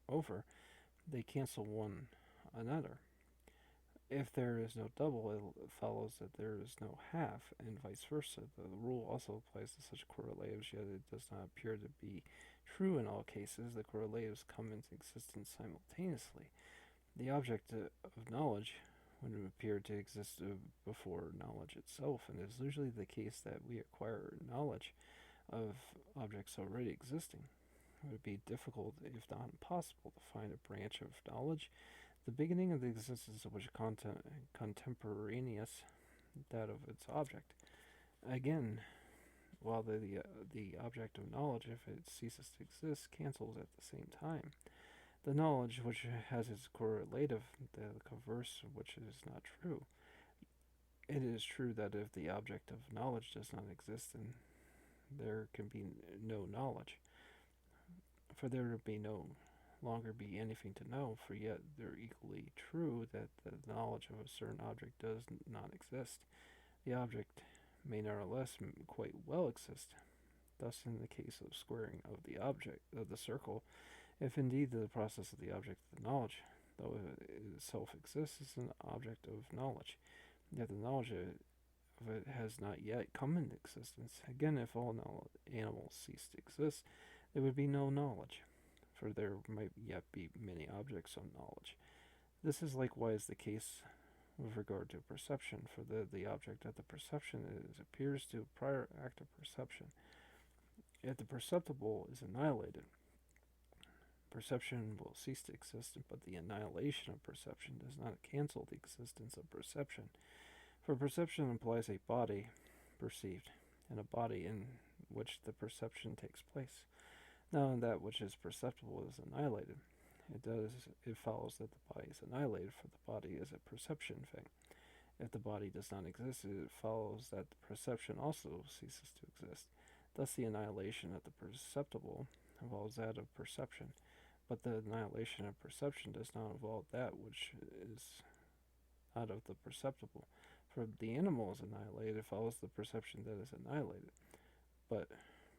Moreover, they cancel one another. If there is no double, it follows that there is no half, and vice versa. The rule also applies to such correlatives, yet it does not appear to be true in all cases. The correlatives come into existence simultaneously. The object of knowledge would appear to exist before knowledge itself, and it is usually the case that we acquire knowledge of objects already existing. It would be difficult, if not impossible, to find a branch of knowledge, the beginning of the existence of which contemporaneous that of its object. Again, while the object of knowledge, if it ceases to exist, cancels at the same time. The knowledge which has its correlative, the converse of which is not true. It is true that if the object of knowledge does not exist, then there can be no knowledge. For there would be no longer be anything to know, for yet they're equally true that the knowledge of a certain object does not exist. The object may nevertheless quite well exist. Thus, in the case of squaring of the object of the circle, if indeed the process of the object of the knowledge, though it itself exists, is an object of knowledge, yet the knowledge of it has not yet come into existence. Again, if all animals cease to exist, there would be no knowledge, for there might yet be many objects of knowledge. This is likewise the case with regard to perception, for the object of the perception appears to prior act of perception. If the perceptible is annihilated, perception will cease to exist, but the annihilation of perception does not cancel the existence of perception, for perception implies a body perceived, and a body in which the perception takes place. Now, that which is perceptible is annihilated. It follows that the body is annihilated, for the body is a perception thing. If the body does not exist, it follows that the perception also ceases to exist. Thus, the annihilation of the perceptible involves that of perception, but the annihilation of perception does not involve that which is out of the perceptible. For if the animal is annihilated, it follows the perception that is annihilated. But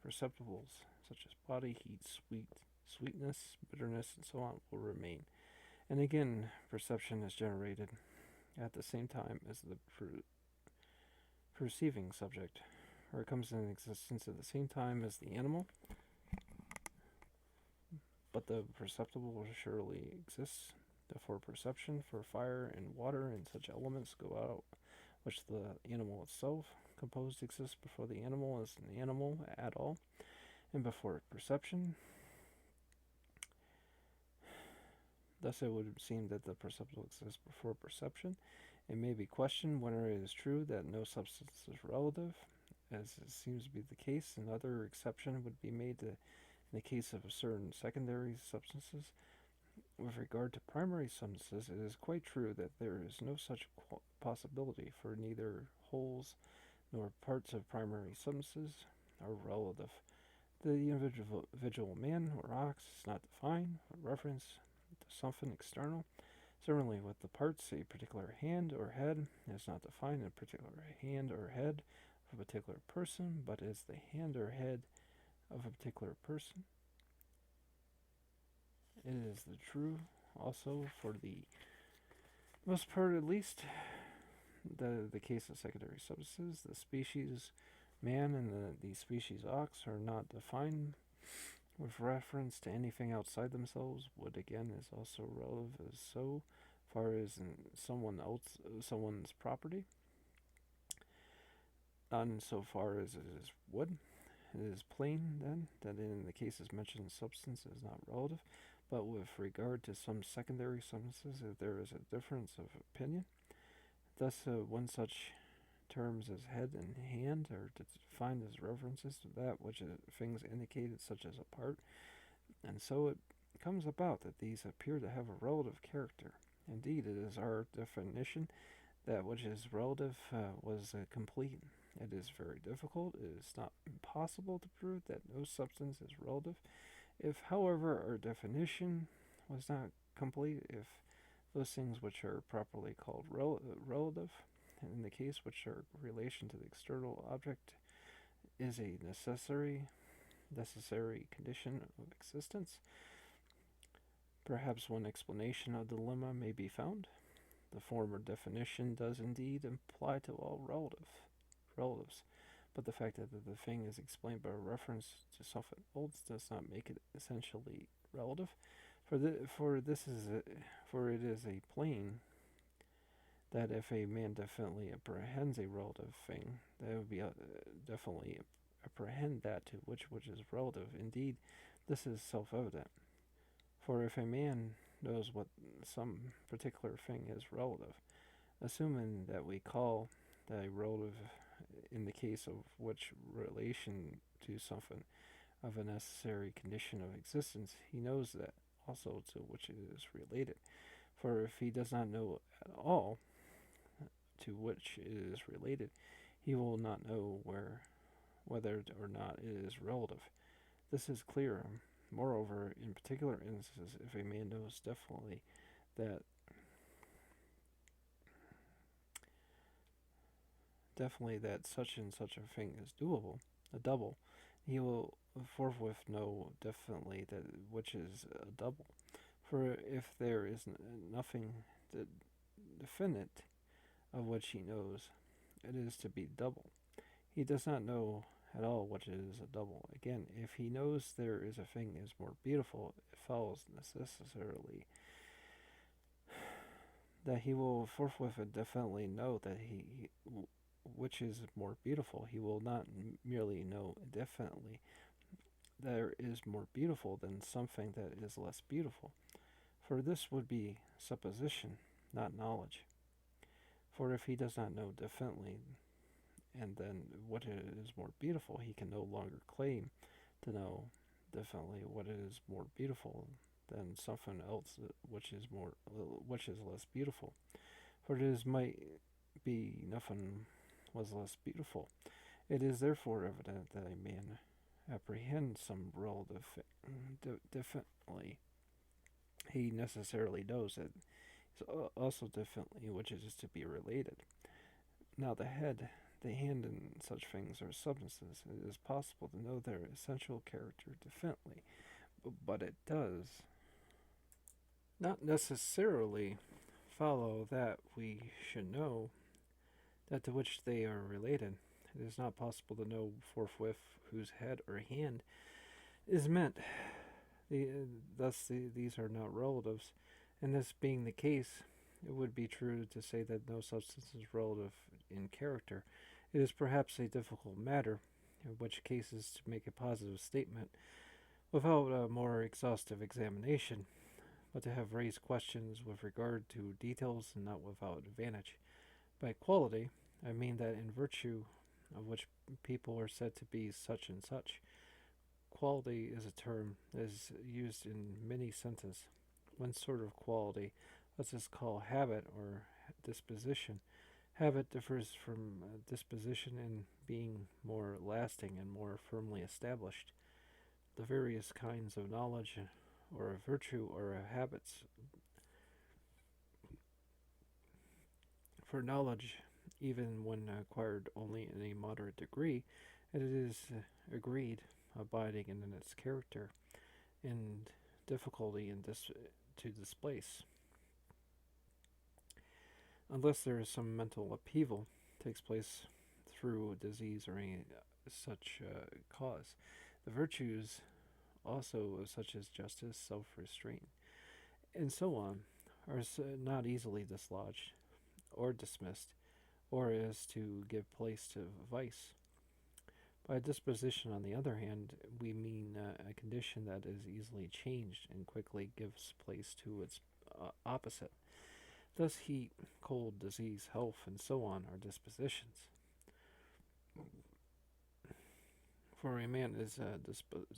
perceptibles such as body, heat, sweetness, bitterness, and so on will remain. And again, perception is generated at the same time as the perceiving subject, or it comes into existence at the same time as the animal, but the perceptible surely exists. Therefore, perception for fire and water and such elements go out, which the animal itself composed exists before the animal is an animal at all, and before perception. Thus, it would seem that the perceptible exists before perception. It may be questioned whether it is true that no substance is relative, as it seems to be the case. Another exception would be made in the case of certain secondary substances. With regard to primary substances, it is quite true that there is no such possibility, for neither wholes nor parts of primary substances are relative. The individual man or ox is not defined or reference to something external. Similarly, with the parts, a particular hand or head is not defined in a particular hand or head of a particular person, but is the hand or head of a particular person. It is the true also for the most part, at least, the case of secondary substances. The species man and the species ox are not defined with reference to anything outside themselves. Wood again is also relative as so far as in someone's property, not in so far as it is wood. It is plain, then, that in the cases mentioned, substance is not relative, but with regard to some secondary substances, there is a difference of opinion. Thus, one such terms as head and hand are defined as references to that which things indicated, such as a part, and so it comes about that these appear to have a relative character. Indeed, it is our definition that which is relative was complete. It is very difficult. It is not impossible to prove that no substance is relative. If, however, our definition was not complete, if those things which are properly called relative, and in the case which are relation to the external object, is a necessary condition of existence, perhaps one explanation of the dilemma may be found. The former definition does indeed apply to all relatives, but the fact that the thing is explained by reference to something else does not make it essentially relative. For it is a plain that if a man definitely apprehends a relative thing, that would be definitely apprehend that to which is relative. Indeed, this is self-evident. For if a man knows what some particular thing is relative, assuming that we call the relative in the case of which relation to something of a necessary condition of existence, he knows that also to which it is related. For if he does not know at all to which it is related, he will not know whether or not it is relative. This is clear. Moreover, in particular instances, if a man knows definitely that such and such a thing is a double, he will forthwith know definitely that which is a double. For if there is nothing definite of which he knows, it is to be double. He does not know at all which is a double. Again, if he knows there is a thing is more beautiful, it follows necessarily that he will forthwith and definitely know that which is more beautiful. He will not merely know definitely there is more beautiful than something that is less beautiful. For this would be supposition, not knowledge. For if he does not know definitely, and then what is more beautiful, he can no longer claim to know definitely what is more beautiful than something else which is less beautiful. For it is might be nothing was less beautiful. It is therefore evident that a man apprehends some role differently. He necessarily knows it also differently which is to be related. Now the hand, and such things are substances. It is possible to know their essential character differently, but it does not necessarily follow that we should know that to which they are related. It is not possible to know forthwith whose head or hand is meant. The, these are not relatives, and this being the case, it would be true to say that no substance is relative in character. It is perhaps a difficult matter, in which cases to make a positive statement without a more exhaustive examination, but to have raised questions with regard to details and not without advantage. By quality, I mean that in virtue of which people are said to be such and such. Quality is a term that is used in many senses. One sort of quality, let's just call habit or disposition. Habit differs from disposition in being more lasting and more firmly established. The various kinds of knowledge or a virtue or a habits. For knowledge, even when acquired only in a moderate degree, it is agreed, abiding in its character, and difficulty to displace, unless there is some mental upheaval takes place through disease or any such cause. The virtues also such as justice, self-restraint, and so on, are not easily dislodged or dismissed, or as to give place to vice. By disposition, on the other hand, we mean a condition that is easily changed and quickly gives place to its opposite. Thus, heat, cold, disease, health, and so on are dispositions. For a man is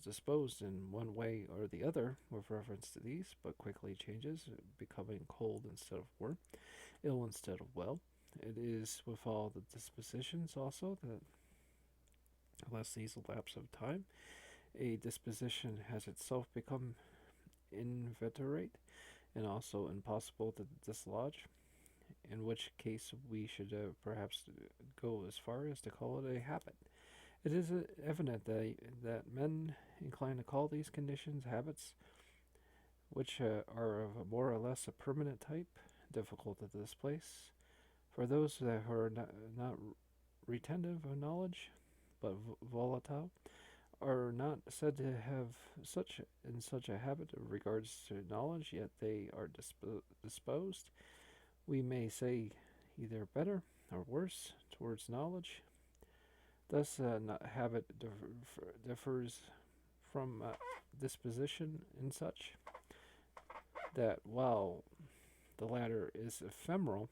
disposed in one way or the other with reference to these, but quickly changes, becoming cold instead of warm, ill instead of well. It is with all the dispositions also that, unless these elapse of time, a disposition has itself become inveterate and also impossible to dislodge, in which case we should perhaps go as far as to call it a habit. It is evident that men incline to call these conditions habits, which are of a more or less a permanent type, difficult to displace. For those that are not retentive of knowledge, but volatile, are not said to have such a habit of regards to knowledge, yet they are disposed, we may say, either better or worse towards knowledge. Thus, habit differs from disposition in such that while the latter is ephemeral,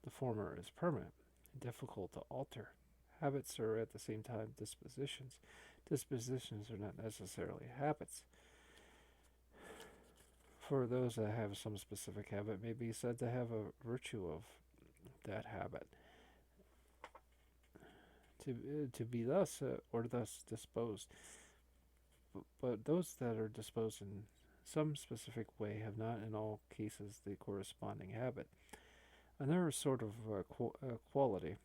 the former is permanent, difficult to alter. Habits are at the same time dispositions. Dispositions are not necessarily habits. For those that have some specific habit may be said to have a virtue of that habit. To be thus or thus disposed. But those that are disposed in some specific way have not in all cases the corresponding habit. Another sort of quality,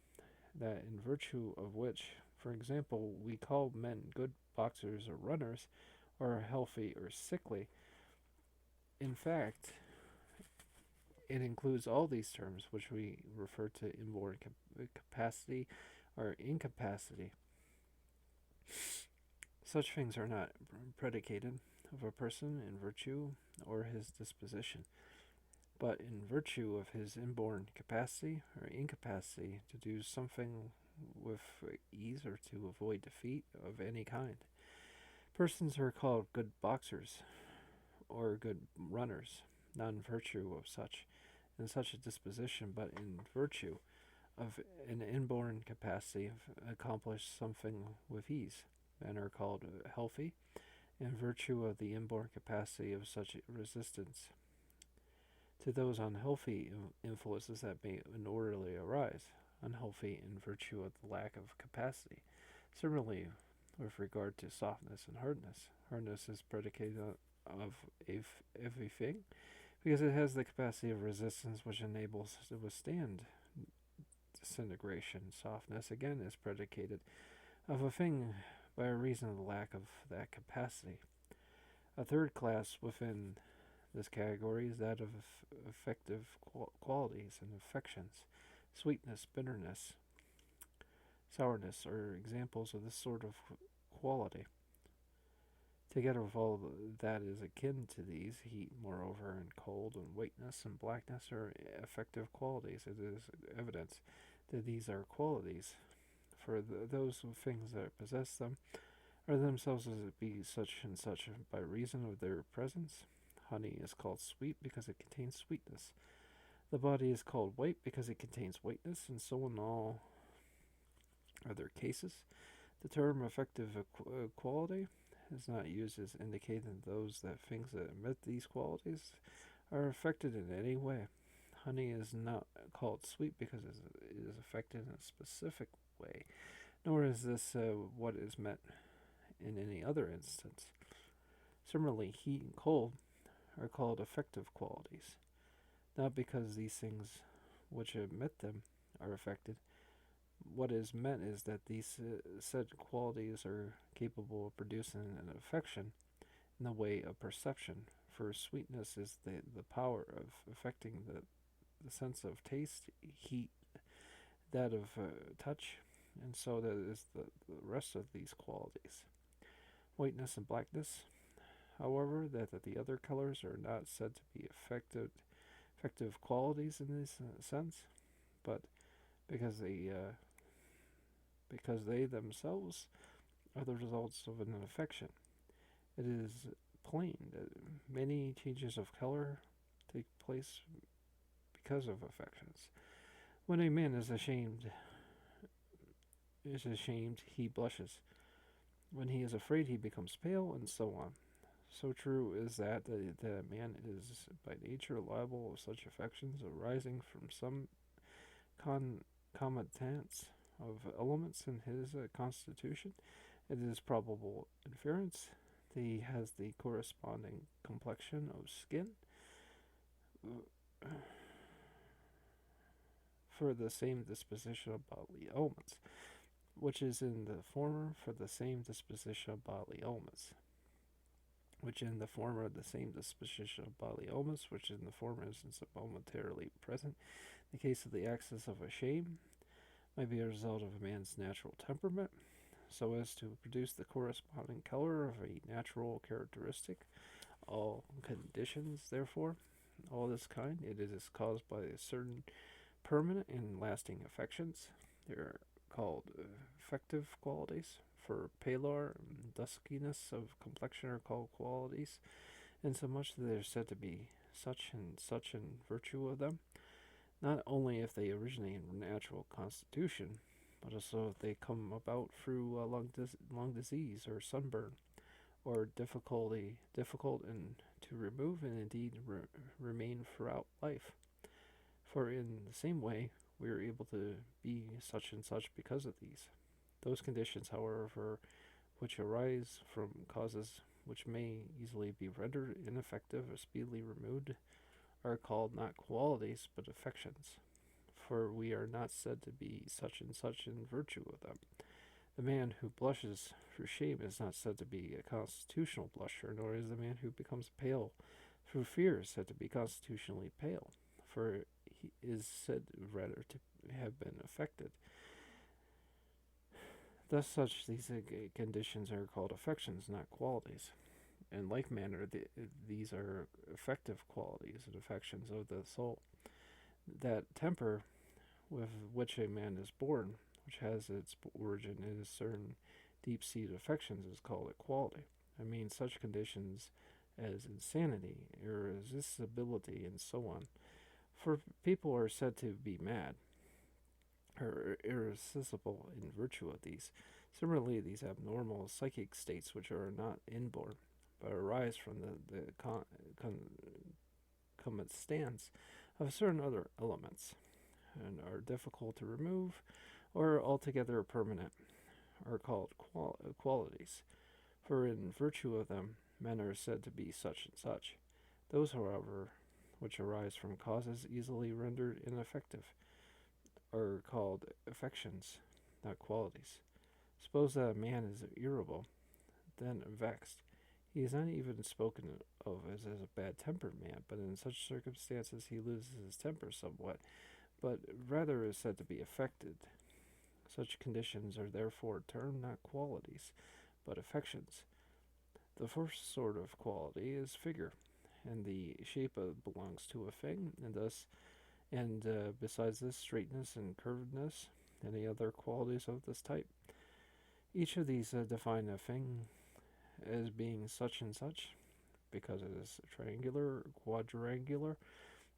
that in virtue of which, for example, we call men good boxers or runners, or healthy or sickly. In fact, it includes all these terms which we refer to inborn capacity or incapacity. Such things are not predicated of a person in virtue or his disposition. but in virtue of his inborn capacity or incapacity to do something with ease or to avoid defeat of any kind. Persons are called good boxers or good runners, not in virtue of such a disposition, but in virtue of an inborn capacity to accomplish something with ease. Men are called healthy in virtue of the inborn capacity of such resistance to those unhealthy influences that may inorderly arise, unhealthy in virtue of the lack of capacity. Similarly, with regard to softness and hardness, hardness is predicated of everything because it has the capacity of resistance which enables to withstand disintegration. Softness, again, is predicated of a thing by reason of the lack of that capacity. A third class within this category is that of affective qualities and affections. Sweetness, bitterness, sourness are examples of this sort of quality. Together with all that is akin to these, heat, moreover, and cold, and whiteness, and blackness are affective qualities. It is evidence that these are qualities, for those things that possess them are themselves as it be such and such by reason of their presence. Honey is called sweet because it contains sweetness. The body is called white because it contains whiteness, and so in all other cases. The term affective quality is not used as indicating those that things that emit these qualities are affected in any way. Honey is not called sweet because it is affected in a specific way, nor is this what is meant in any other instance. Similarly, heat and cold are called affective qualities, not because these things which emit them are affected. What is meant is that these said qualities are capable of producing an affection in the way of perception, for sweetness is the power of affecting the sense of taste, heat, that of touch, and so that is the rest of these qualities. Whiteness and blackness, however, that the other colors are not said to be effective qualities in this sense, but because they themselves are the results of an affection. It is plain that many changes of color take place because of affections. When a man is ashamed, he blushes. When he is afraid, he becomes pale, and so on. So true is that man is by nature liable of such affections arising from some concomitance of elements in his constitution. It is probable inference that he has the corresponding complexion of skin for the same disposition of bodily elements, which is in the former for the same disposition of bodily elements, which in the former the same disposition of bodily elements, which in the former instance are momentarily present. In the case of the access of a shame, might be a result of a man's natural temperament, so as to produce the corresponding color of a natural characteristic. All conditions, therefore, all this kind, it is caused by certain permanent and lasting affections. They are called affective qualities. For pallor and duskiness of complexion are called qualities, insomuch that they are said to be such and such in virtue of them, not only if they originate in natural constitution, but also if they come about through lung disease or sunburn, or difficult to remove and indeed remain throughout life. For in the same way, we are able to be such and such because of these. Those conditions, however, which arise from causes which may easily be rendered ineffective or speedily removed, are called not qualities but affections, for we are not said to be such and such in virtue of them. The man who blushes through shame is not said to be a constitutional blusher, nor is the man who becomes pale through fear said to be constitutionally pale, for he is said rather to have been affected. Thus, these conditions are called affections, not qualities. in like manner, these are affective qualities and affections of the soul. That temper with which a man is born, which has its origin in certain deep-seated affections, is called a quality. I mean, such conditions as insanity, irresistibility, and so on. For people are said to be mad, or irresistible in virtue of these. Similarly, these abnormal psychic states, which are not inborn, but arise from the concomitant stance of certain other elements, and are difficult to remove or altogether permanent, are called qualities. For in virtue of them, men are said to be such and such. Those, however, which arise from causes easily rendered ineffective, are called affections, not qualities. Suppose that a man is irritable, then vexed. He is not even spoken of as a bad tempered man, but in such circumstances he loses his temper somewhat, but rather is said to be affected. Such conditions are therefore termed not qualities, but affections. The first sort of quality is figure, and the shape belongs to a thing, and thus, besides this, straightness and curvedness, any other qualities of this type. Each of these define a thing as being such and such, because it is triangular, quadrangular.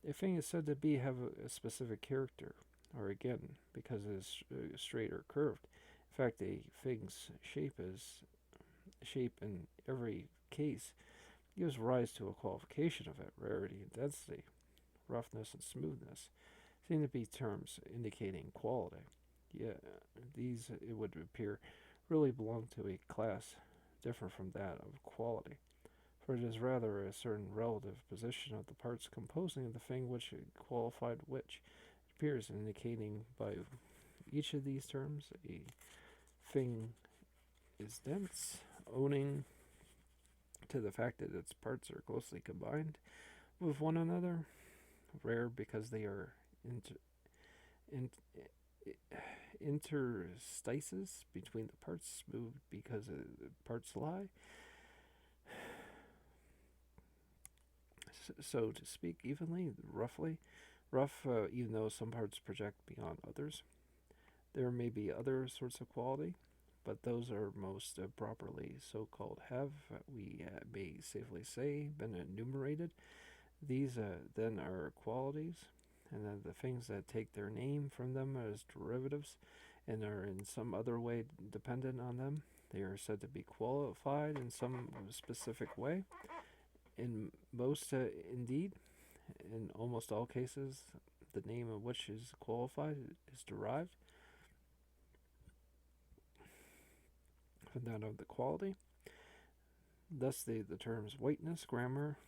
A thing is said to be have a specific character, or again, because it is straight or curved. In fact, a thing's shape in every case gives rise to a qualification of it. Rarity and density, roughness and smoothness seem to be terms indicating quality. Yet these, it would appear, really belong to a class different from that of quality, for it is rather a certain relative position of the parts composing the thing which qualified which. It appears indicating by each of these terms a thing is dense, owning to the fact that its parts are closely combined with one another, rare because they are in, interstices between the parts, smooth because the parts lie, so to speak, evenly, roughly. Rough, even though some parts project beyond others. There may be other sorts of quality, but those are most properly so called have, we may safely say, been enumerated. These then are qualities, and then the things that take their name from them as derivatives and are in some other way dependent on them. They are said to be qualified in some specific way. In most, indeed, in almost all cases, the name of which is qualified is derived from that of the quality. Thus, the terms whiteness, grammar,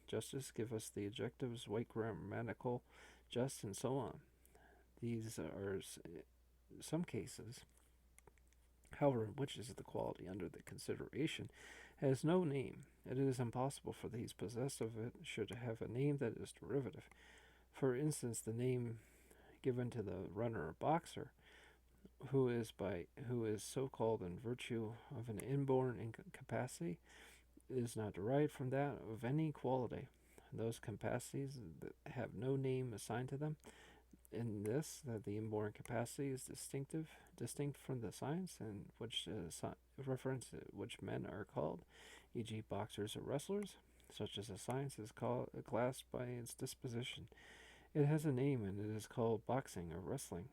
justice give us the adjectives white, grammatical, just, and so on. These are some cases, however, in which is the quality under the consideration has no name. It is impossible for these possessed of it should have a name that is derivative. For instance, the name given to the runner or boxer, who is so called in virtue of an inborn incapacity, is not derived from that of any quality. Those capacities that have no name assigned to them. In this, that the inborn capacity is distinct from the science, and which reference which men are called, e.g., boxers or wrestlers. Such as a science is called classed by its disposition. It has a name, and it is called boxing or wrestling,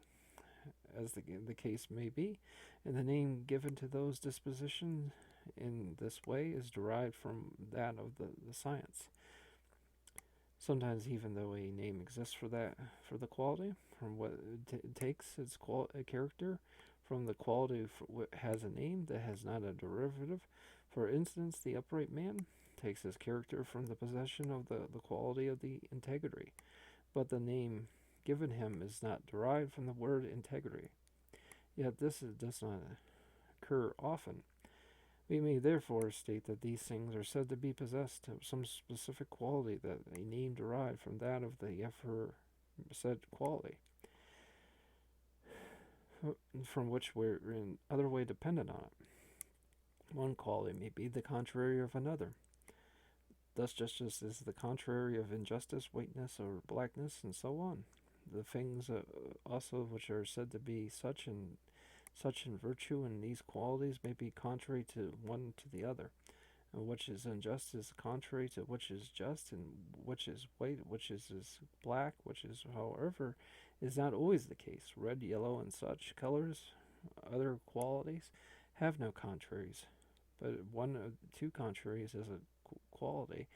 as the case may be, and the name given to those dispositions in this way is derived from that of the science. Sometimes, even though a name exists for the quality, from what it takes its character, from the quality has a name that has not a derivative. For instance, the upright man takes his character from the possession of the quality of the integrity, but the name given him is not derived from the word integrity. Yet this does not occur often. We may therefore state that these things are said to be possessed of some specific quality, that a name derived from that of the aforesaid quality, from which we're in other way dependent on it. One quality may be the contrary of another. Thus, justice is the contrary of injustice, whiteness, or blackness, and so on. The things also which are said to be such in virtue and these qualities may be contrary to one to the other. And which is unjust is contrary to which is just, and which is white, is black, which is, however, is not always the case. Red, yellow, and such colors, other qualities, have no contraries, but one of two contraries is a quality.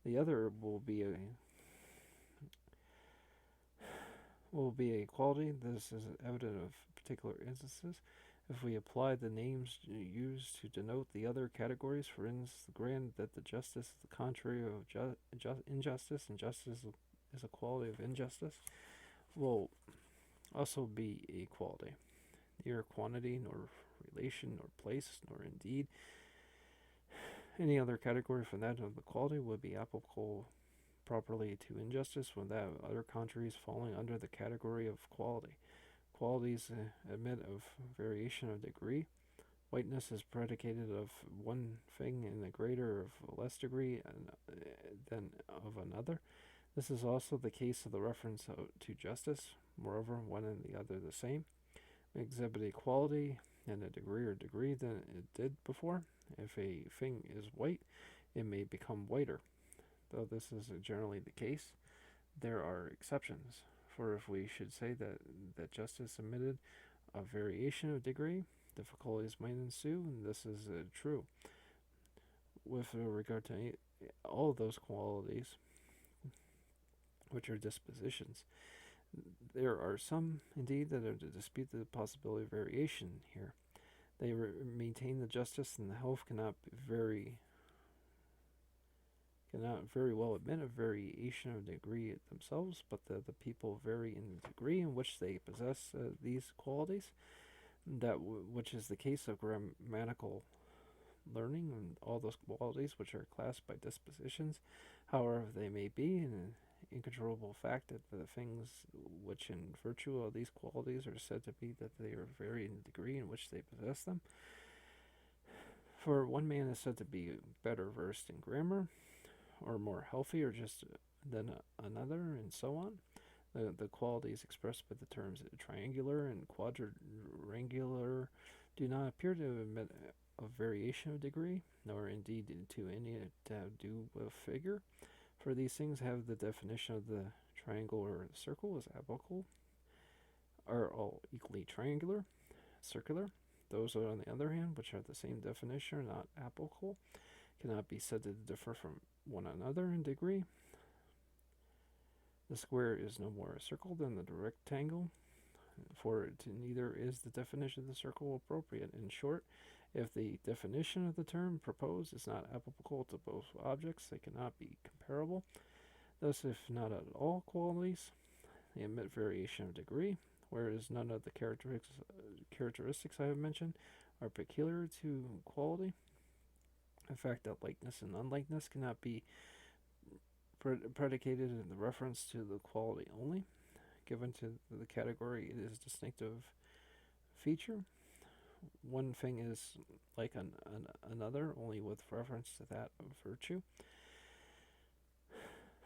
The other will be a quality. This is evident of particular instances. If we apply the names used to denote the other categories, for instance, grant that the justice is the contrary of injustice, and justice is a quality of injustice, will also be a quality. Neither quantity, nor relation, nor place, nor indeed any other category from that of the quality would be applicable properly to injustice without other contraries falling under the category of quality. Qualities admit of variation of degree. Whiteness is predicated of one thing in a greater or less degree than of another. This is also the case of the reference to justice. Moreover, one and the other the same exhibit equality in a degree or degree than it did before. If a thing is white, it may become whiter. Though this is generally the case, there are exceptions. For if we should say that justice admitted a variation of degree, difficulties might ensue, and this is true. With regard to all those qualities, which are dispositions, there are some, indeed, that are to dispute the possibility of variation here. They maintain the justice and the health cannot very well admit a variation of degree themselves, but the people vary in the degree in which they possess these qualities. Which is the case of grammatical learning and all those qualities which are classed by dispositions, however they may be, an incontrovertible fact that the things which in virtue of these qualities are said to be that they are vary in the degree in which they possess them. For one man is said to be better versed in grammar, or more healthy, or just than another, and so on. The qualities expressed by the terms triangular and quadrangular do not appear to admit of variation of degree, nor indeed to any to do with figure. For these things have the definition of the triangle or the circle is applicable, are all equally triangular, circular. Those, on the other hand, which have the same definition, are not applicable, cannot be said to differ from one another in degree. The square is no more a circle than the rectangle, for neither is the definition of the circle appropriate. In short, if the definition of the term proposed is not applicable to both objects, they cannot be comparable. Thus, if not at all qualities, they admit variation of degree, whereas none of the characteristics I have mentioned are peculiar to quality. In fact, that likeness and unlikeness cannot be predicated in the reference to the quality only. Given to the category, it is distinctive feature. One thing is like another, only with reference to that of virtue,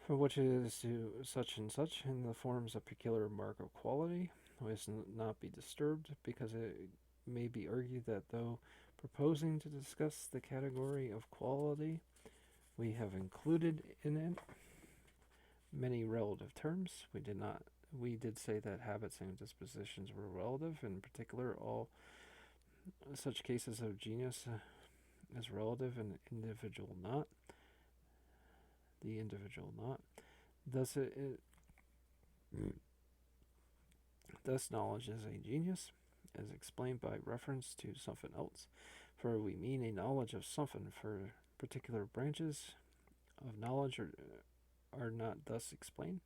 for which it is to such and such, and the forms a peculiar mark of quality, which not be disturbed, because it may be argued that though proposing to discuss the category of quality, we have included in it many relative terms. We did say that habits and dispositions were relative. In particular, all such cases of genus is relative and individual not. The individual not. Thus knowledge is a genius, as explained by reference to something else. For we mean a knowledge of something, for particular branches of knowledge are not thus explained.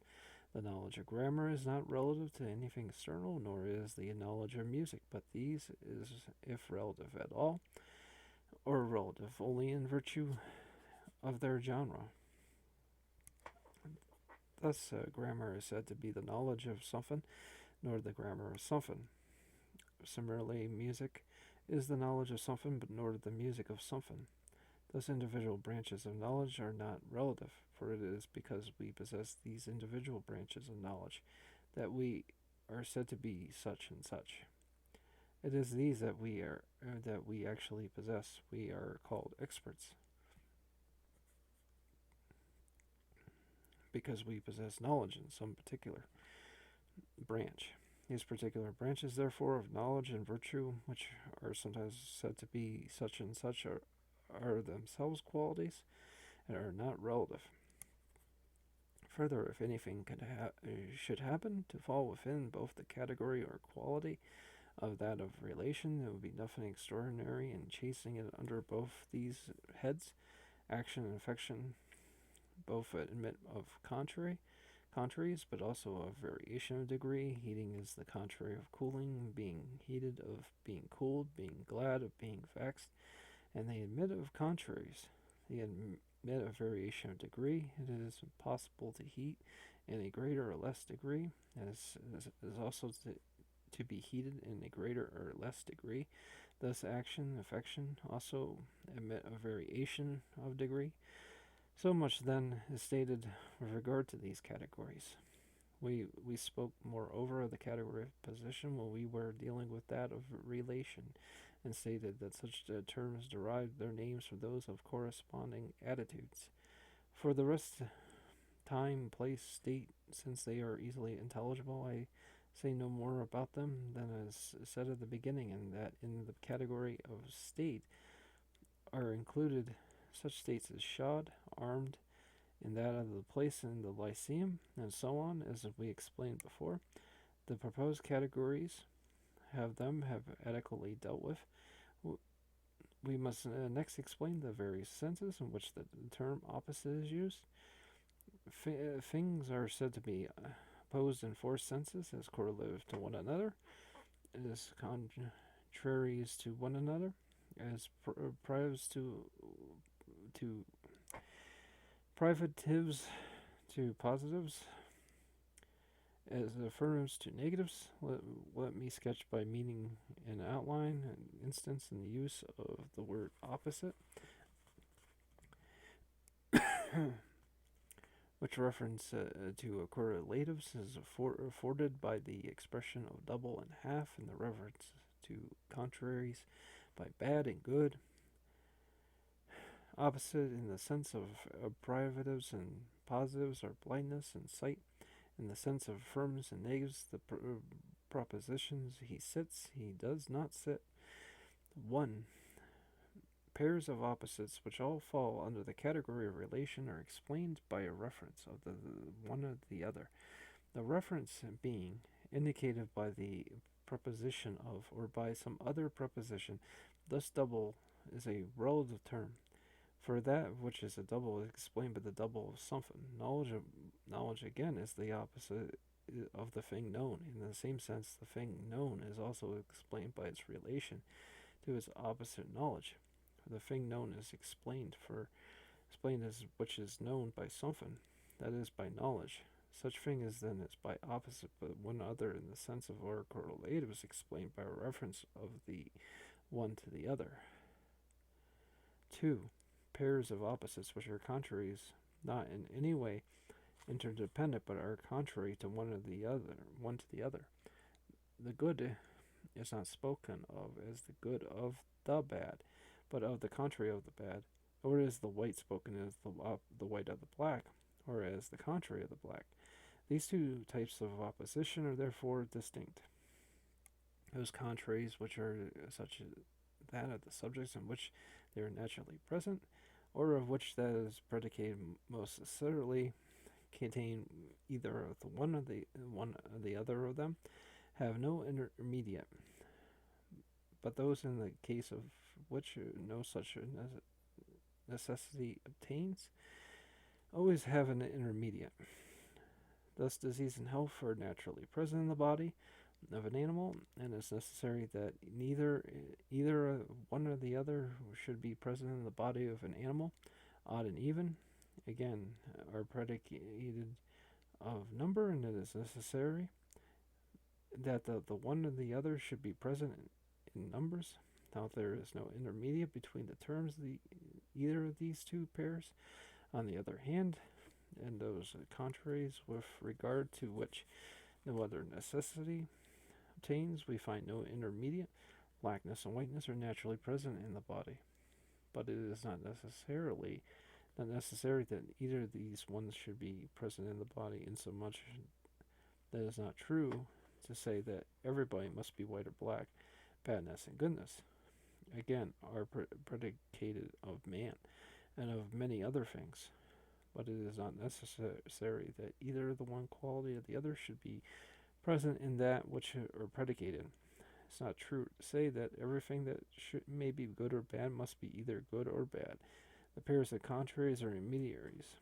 The knowledge of grammar is not relative to anything external, nor is the knowledge of music, but these is, if relative at all, or relative only in virtue of their genre. Thus, grammar is said to be the knowledge of something, nor the grammar of something. Similarly, music is the knowledge of something, but nor the music of something. Thus, individual branches of knowledge are not relative, for it is because we possess these individual branches of knowledge that we are said to be such and such. It is these that we actually possess. We are called experts because we possess knowledge in some particular branch. These particular branches, therefore, of knowledge and virtue, which are sometimes said to be such and such, are themselves qualities and are not relative. Further, if anything should happen to fall within both the category or quality of that of relation, there would be nothing extraordinary in chasing it under both these heads. Action and affection both admit of contraries, but also of variation of degree. Heating is the contrary of cooling, being heated of being cooled, being glad of being vexed, and they admit of contraries. They admit of variation of degree. It is impossible to heat in a greater or less degree, as is also to be heated in a greater or less degree. Thus, action, affection also admit a variation of degree. So much then is stated with regard to these categories. We spoke moreover of the category of position when we were dealing with that of relation, and stated that such terms derived their names from those of corresponding attitudes. For the rest, time, place, state, since they are easily intelligible, I say no more about them than is said at the beginning, and that in the category of state are included such states as shod, armed, in that of the place in the Lyceum, and so on, as we explained before. The proposed categories have adequately dealt with. We must next explain the various senses in which the term opposite is used. Things are said to be opposed in four senses as correlative to one another, as contraries to one another, as privatives to privatives to positives, as affirmatives to negatives. Let me sketch by meaning and outline an instance in the use of the word opposite, which reference to correlatives is afforded by the expression of double and half, and the reference to contraries by bad and good. Opposite in the sense of privatives and positives are blindness and sight. In the sense of affirmatives and negatives, the propositions he sits, he does not sit. 1. Pairs of opposites, which all fall under the category of relation, are explained by a reference of the one or the other. The reference being indicated by the preposition of or by some other preposition. Thus, double is a relative term. For that which is a double is explained by the double of something. Knowledge again is the opposite of the thing known. In the same sense, the thing known is also explained by its relation to its opposite knowledge. The thing known is explained as which is known by something, that is, by knowledge. Such thing is then is by opposite, but one other in the sense of our correlative is explained by a reference of the one to the other. 2. Pairs of opposites which are contraries, not in any way interdependent, but are contrary to one to the other. The good is not spoken of as the good of the bad, but of the contrary of the bad, or is the white spoken as the white of the black, or as the contrary of the black. These two types of opposition are therefore distinct. Those contraries which are such as that of the subjects in which they are naturally present, or of which that is predicated most necessarily, contain either of the one or the other of them, have no intermediate. But those in the case of which no such necessity obtains, always have an intermediate. Thus, disease and health are naturally present in the body of an animal, and it's necessary that either one or the other should be present in the body of an animal. Odd and even, again, are predicated of number, and it is necessary that the one or the other should be present in numbers. Now, there is no intermediate between the terms either of these two pairs. On the other hand, and those contraries with regard to which no other necessity obtains, we find no intermediate. Blackness and whiteness are naturally present in the body, but it is not necessary that either of these ones should be present in the body, insomuch that it is not true to say that everybody must be white or black. Badness and goodness, again, are predicated of man and of many other things, but it is not necessary that either the one quality or the other should be present in that which are predicated. It's not true to say that everything that may be good or bad must be either good or bad. The pairs of contraries are intermediaries.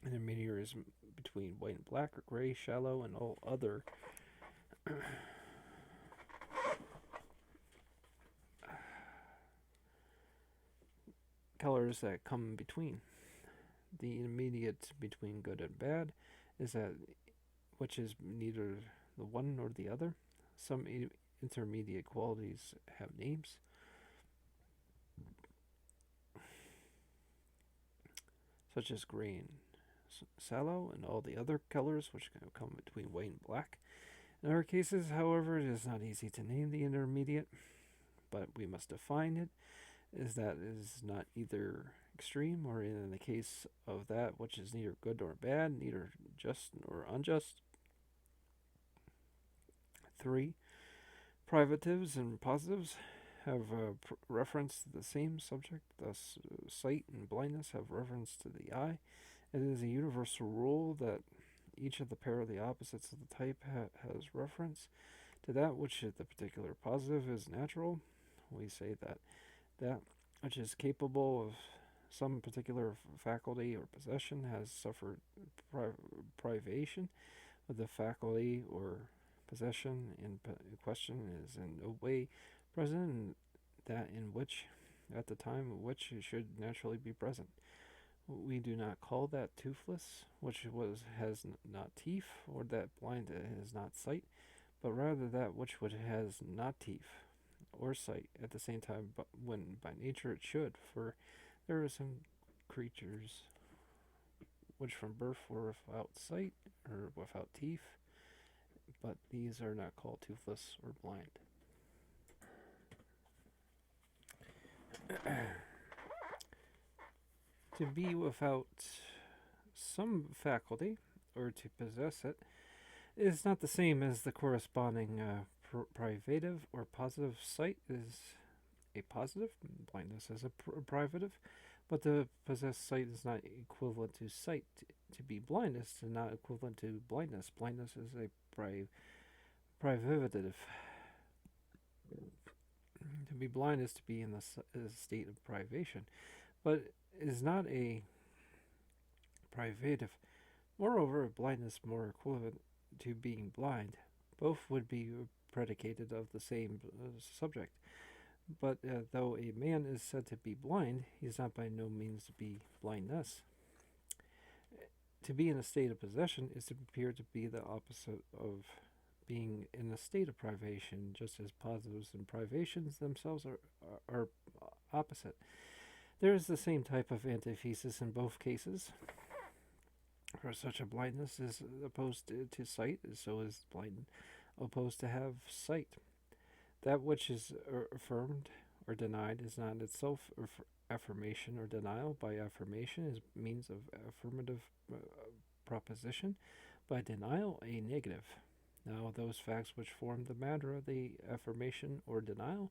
Intermediaries between white and black or gray, shallow, and all other colors that come in between. The intermediate between good and bad is that which is neither the one nor the other. Some intermediate qualities have names, such as gray and sallow, and all the other colors which come between white and black. In our cases, however, it is not easy to name the intermediate, but we must define it, is that it is not either extreme, or in the case of that which is neither good nor bad, neither just nor unjust. 3. Privatives and positives have reference to the same subject, thus sight and blindness have reference to the eye. It is a universal rule that each of the pair of the opposites of the type has reference to that which the particular positive is natural. We say that that which is capable of some particular faculty or possession has suffered privation, but the faculty or possession in question is in no way present in that in which, at the time of which it should naturally be present. We do not call that toothless, which has not teeth, or that blind has not sight, but rather that which has not teeth or sight at the same time, but when by nature it should. For there are some creatures which from birth were without sight or without teeth, but these are not called toothless or blind. To be without some faculty, or to possess it, is not the same as the corresponding privative or positive. Sight is a positive, blindness is a privative, but to possess sight is not equivalent to sight. To be blindness is not equivalent to blindness. Blindness is a privative. To be blind is to be in a state of privation, but is not a privative. Moreover, blindness more equivalent to being blind. Both would be predicated of the same subject. But though a man is said to be blind, he is not by no means to be blindness. To be in a state of possession is to appear to be the opposite of being in a state of privation, just as positives and privations themselves are opposite. There is the same type of antithesis in both cases. For such a blindness is opposed to sight, so is blind opposed to have sight. That which is affirmed or denied is not itself affirmation or denial. By affirmation is means of affirmative proposition, by denial a negative. Now those facts which form the matter of the affirmation or denial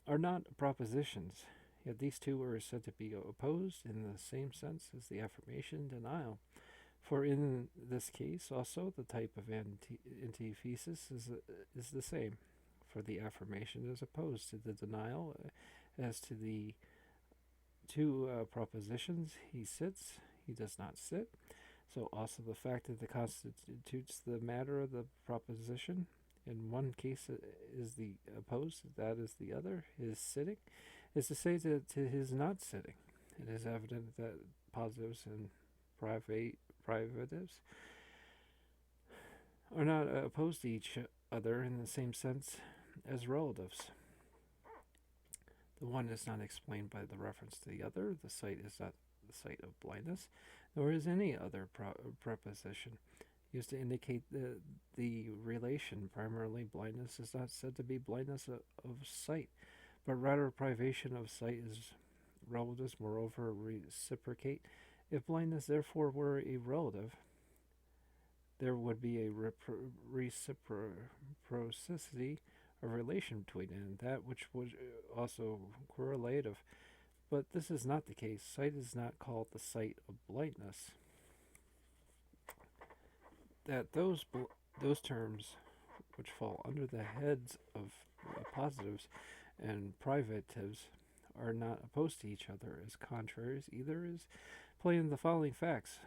are not propositions, yet these two are said to be opposed in the same sense as the affirmation and denial. For in this case also the type of antithesis is the same. For the affirmation is opposed to the denial, as to the two propositions: he sits, he does not sit. So also the fact that it constitutes the matter of the proposition. In one case is the opposed, that is the other. His sitting is to say to his not sitting. It is evident that positives and privatives are not opposed to each other in the same sense as relatives. The one is not explained by the reference to the other. The sight is not the sight of blindness, nor is any other preposition used to indicate the relation. Primarily, blindness is not said to be blindness of sight, but rather privation of sight is relatives, moreover, reciprocate. If blindness, therefore, were a relative, there would be a reciprocity of relation between it and that which was also correlative. But this is not the case. Sight is not called the sight of blindness. That those terms which fall under the heads of positives and privatives are not opposed to each other as contraries. Either is plain in the following facts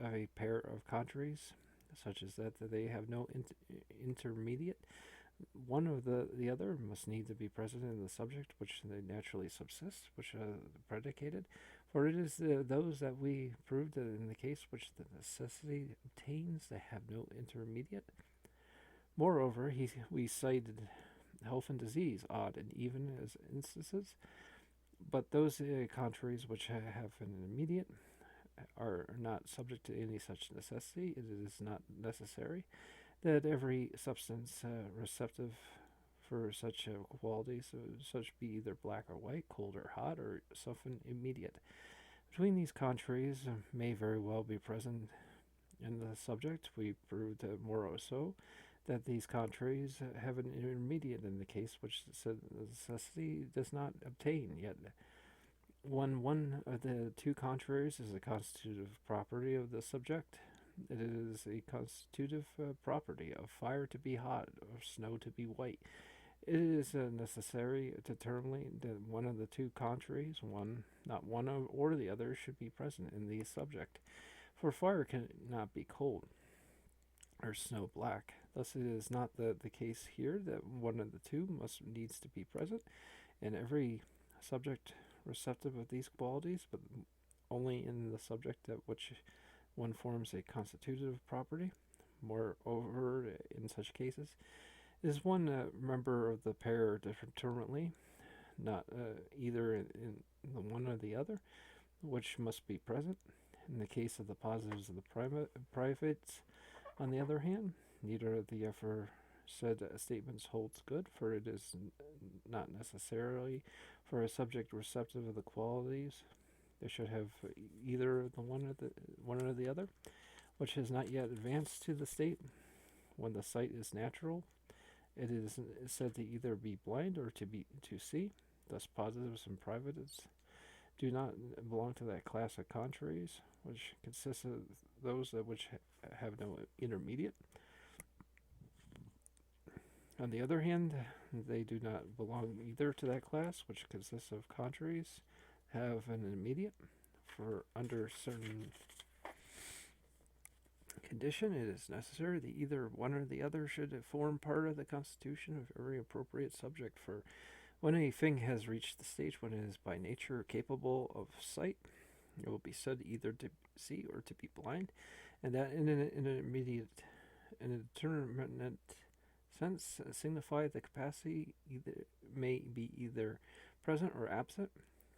of a pair of contraries, such as that they have no intermediate. One of the other must need to be present in the subject which they naturally subsist, which are predicated. For it is those that we proved that in the case which the necessity obtains, they have no intermediate. Moreover, we cited health and disease, odd and even as instances, but those contraries which have an immediate are not subject to any such necessity. It is not necessary that every substance receptive for such qualities, such be either black or white, cold or hot, or something immediate. Between these contraries may very well be present in the subject. We proved more so that these contraries have an intermediate in the case which said necessity does not obtain yet. One of the two contraries is a constitutive property of the subject. It is a constitutive property of fire to be hot, or snow to be white. It is necessary to terminate that one of the two contraries, not one or the other, should be present in the subject. For fire cannot be cold, or snow black. Thus, it is not the case here that one of the two must needs to be present in every subject receptive of these qualities, but only in the subject at which one forms a constitutive property. Moreover, in such cases, is one member of the pair determinately, not either in the one or the other, which must be present. In the case of the positives of the privates, on the other hand, neither of the aforesaid statements holds good, for it is not necessarily for a subject receptive of the qualities they should have either the one or the other, which has not yet advanced to the state when the sight is natural. It is said to either be blind or to see. Thus, positives and privatives do not belong to that class of contraries, which consists of those which have no intermediate. On the other hand, they do not belong either to that class, which consists of contraries, have an immediate. For under certain condition, it is necessary that either one or the other should form part of the constitution of every appropriate subject. For when a thing has reached the stage when it is by nature capable of sight, it will be said either to see or to be blind, and that in an intermediate and determinate sense signify the capacity may be either present or absent,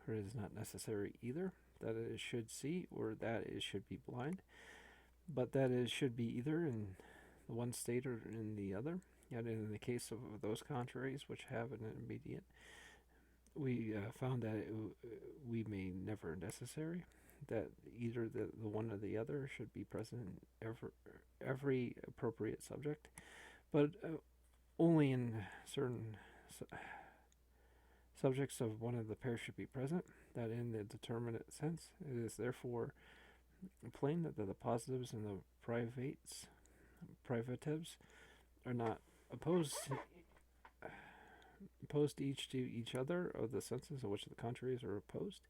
for it is not necessary either that it should see or that it should be blind, but that it should be either in the one state or in the other. Yet in the case of those contraries which have an immediate, we found that we may never necessary that either the one or the other should be present in every appropriate subject, but only in certain subjects of one of the pairs should be present, that in the determinate sense. It is therefore plain that the positives and the privatives are not opposed each to each other, of the senses of which the contraries are opposed.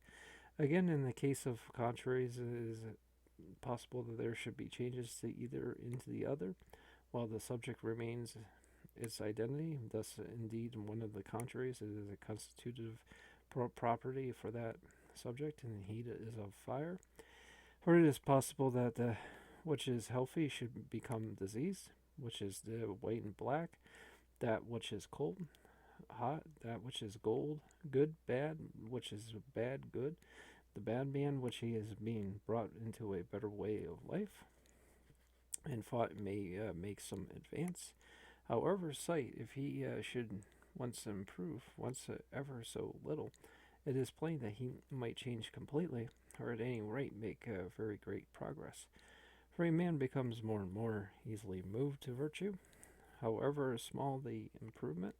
Again, in the case of contraries, it is possible that there should be changes to either into the other, while the subject remains its identity. Thus, indeed, in one of the contraries, it is a constitutive property for that subject, and the heat is of fire. For it is possible that which is healthy should become diseased, which is the white and black, that which is cold hot, that which is gold, good, bad, which is bad, good, the bad man, which he is being brought into a better way of life, and thought may make some advance. However, sight, if he should once improve, once ever so little, it is plain that he might change completely, or at any rate make very great progress. For a man becomes more and more easily moved to virtue, however small the improvement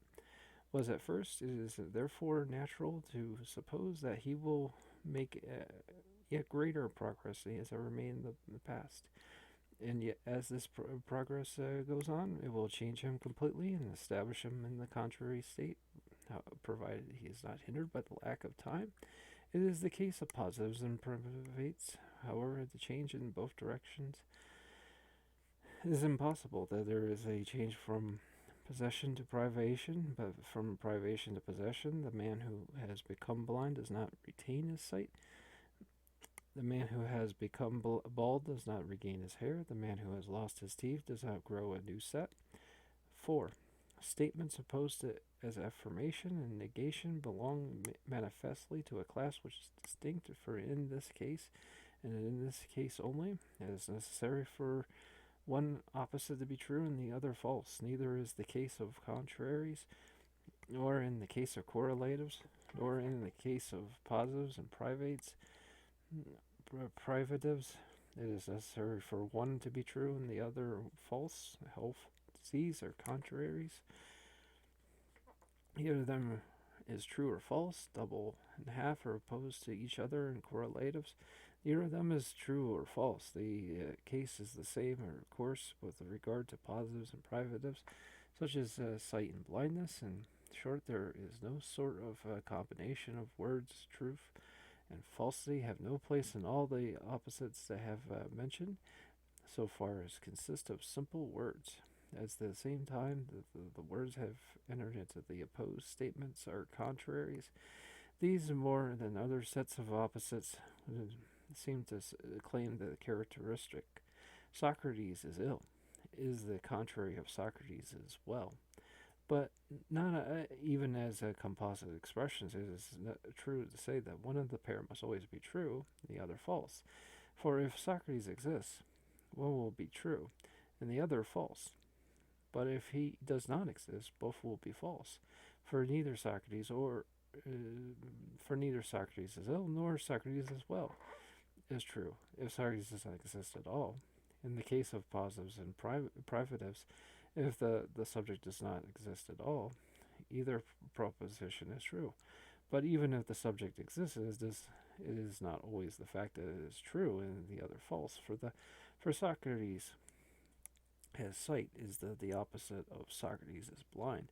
was at first. It is therefore natural to suppose that he will make yet greater progress than he has ever made in the past. And yet, as this progress goes on, it will change him completely and establish him in the contrary state, provided he is not hindered by the lack of time. It is the case of positives and privates. However, the change in both directions is impossible. That there is a change from possession to privation, but from privation to possession, the man who has become blind does not retain his sight. The man who has become bald does not regain his hair. The man who has lost his teeth does not grow a new set. 4. Statements opposed to as affirmation and negation belong manifestly to a class which is distinct, for in this case, and in this case only, it is necessary for one opposite to be true and the other false. Neither is the case of contraries, nor in the case of correlatives, nor in the case of positives and privatives. It is necessary for one to be true and the other false. Health, disease are contraries. Either of them is true or false. Double and half are opposed to each other in correlatives. Neither of them is true or false. The case is the same, of course, with regard to positives and privatives, such as sight and blindness. In short, there is no sort of combination of words. Truth and falsity have no place in all the opposites I have mentioned, so far as consist of simple words. At the same time, the words have entered into the opposed statements are contraries. These, more than other sets of opposites, seem to claim the characteristic Socrates is ill, is the contrary of Socrates is well. But not even as a composite expressions, it is true to say that one of the pair must always be true, the other false. For if Socrates exists, one will be true, and the other false. But if he does not exist, both will be false. For neither Socrates is ill, nor Socrates is well, is true, if Socrates does not exist at all. In the case of positives and privatives, if the subject does not exist at all, either proposition is true. But even if the subject exists, it is not always the fact that it is true and the other false. For Socrates, his sight is the opposite of Socrates is blind.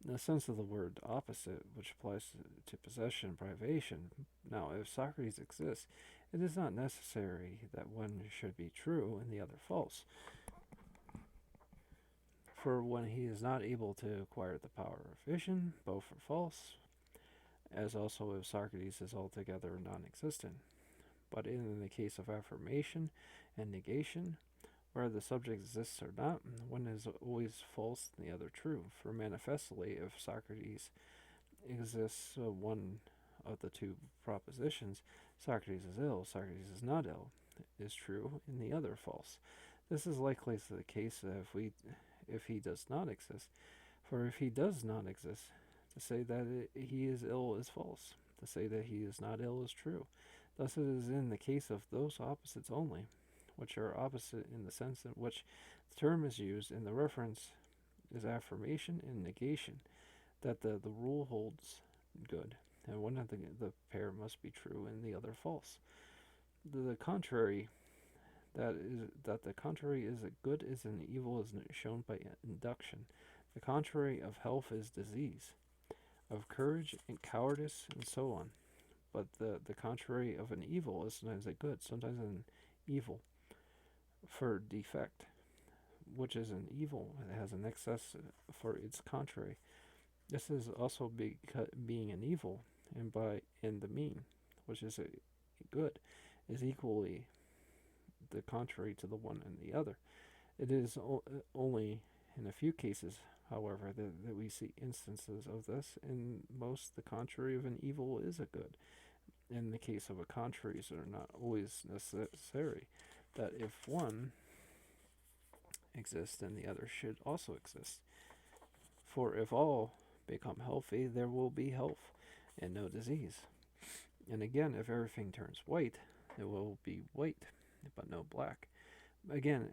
In the sense of the word opposite, which applies to possession and privation. Now, if Socrates exists, it is not necessary that one should be true and the other false. For when he is not able to acquire the power of vision, both are false, as also if Socrates is altogether non-existent. But in the case of affirmation and negation, where the subject exists or not, one is always false and the other true. For manifestly, if Socrates exists, one of the two propositions, Socrates is ill, Socrates is not ill, is true, and the other false. This is likely the case if he does not exist. For if he does not exist, to say that he is ill is false. To say that he is not ill is true. Thus it is in the case of those opposites only, which are opposite in the sense in which the term is used, and the reference is affirmation and negation, that the rule holds good, and one of the pair must be true and the other false. The contrary, that the contrary is a good is an evil is shown by induction. The contrary of health is disease, of courage and cowardice, and so on. But the contrary of an evil is sometimes a good, sometimes an evil. For defect, which is an evil, it has an excess for its contrary. This is also being an evil, and the mean, which is a good, is equally the contrary to the one and the other. It is only in a few cases, however, that we see instances of this. In most, the contrary of an evil is a good. In the case of a contraries are not always necessary. That if one exists, then the other should also exist. For if all become healthy, there will be health and no disease. And again, if everything turns white, it will be white, but no black. Again,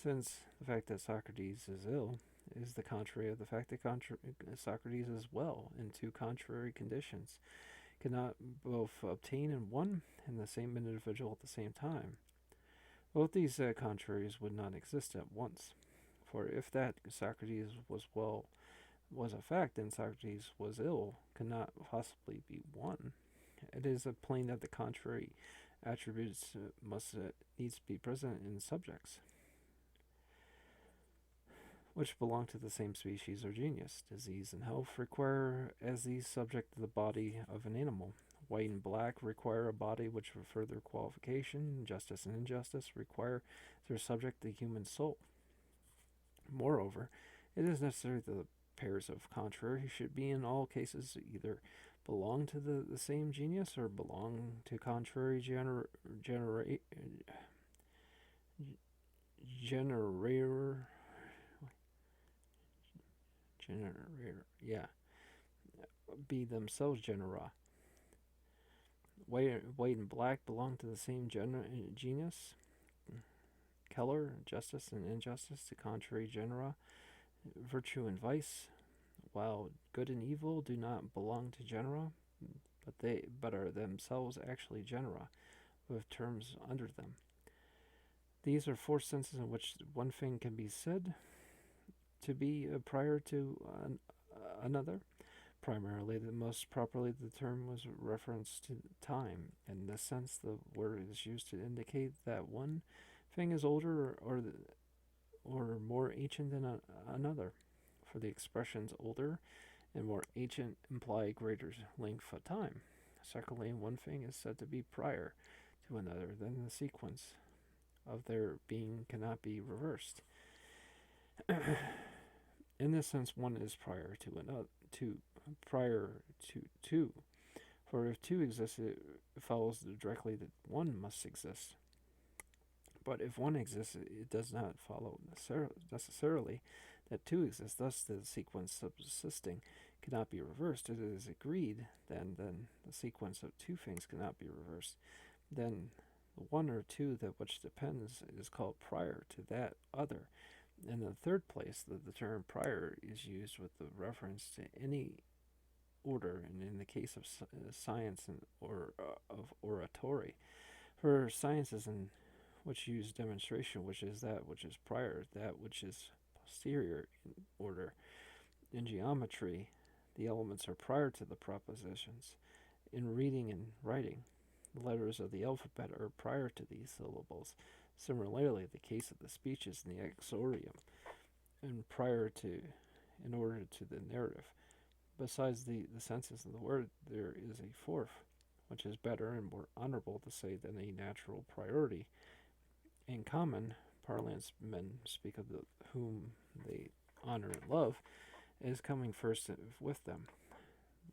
since the fact that Socrates is ill is the contrary of the fact that Socrates is well in two contrary conditions, cannot both obtain in one and the same individual at the same time. Both these contraries would not exist at once. For if that Socrates was a fact, then Socrates was ill could not possibly be one. It is plain that the contrary attributes must needs to be present in subjects, which belong to the same species or genus. Disease and health require as these subject to the body of an animal. White and black require a body which for further qualification. Justice and injustice require their subject the human soul. Moreover, it is necessary that the pairs of contrary should be in all cases either belong to the same genus or belong to contrary generator, yeah, be themselves genera. White and black belong to the same genus. Keller, justice and injustice to contrary genera. Virtue and vice, while good and evil do not belong to genera, but are themselves actually genera, with terms under them. These are four senses in which one thing can be said to be prior to another. Primarily, the most properly the term was reference to time. In this sense, the word is used to indicate that one thing is older or more ancient than another. For the expressions older and more ancient imply greater length of time. Secondly, one thing is said to be prior to another, then the sequence of their being cannot be reversed. In this sense, one is prior to another, prior to two. For if two exist, it follows directly that one must exist. But if one exists, it does not follow necessarily that two exist. Thus, the sequence subsisting cannot be reversed. It is agreed, then the sequence of two things cannot be reversed. Then the one or two that which depends is called prior to that other. In the third place, the term prior is used with the reference to any order, and in the case of science or of oratory, for sciences in which use demonstration, which is that which is prior, that which is posterior in order. In geometry, the elements are prior to the propositions. In reading and writing, the letters of the alphabet are prior to these syllables. Similarly, the case of the speeches in the exordium, and prior to, in order to the narrative. Besides the senses of the word, there is a fourth, which is better and more honorable to say than a natural priority. In common parlance, men speak of whom they honor and love as coming first with them.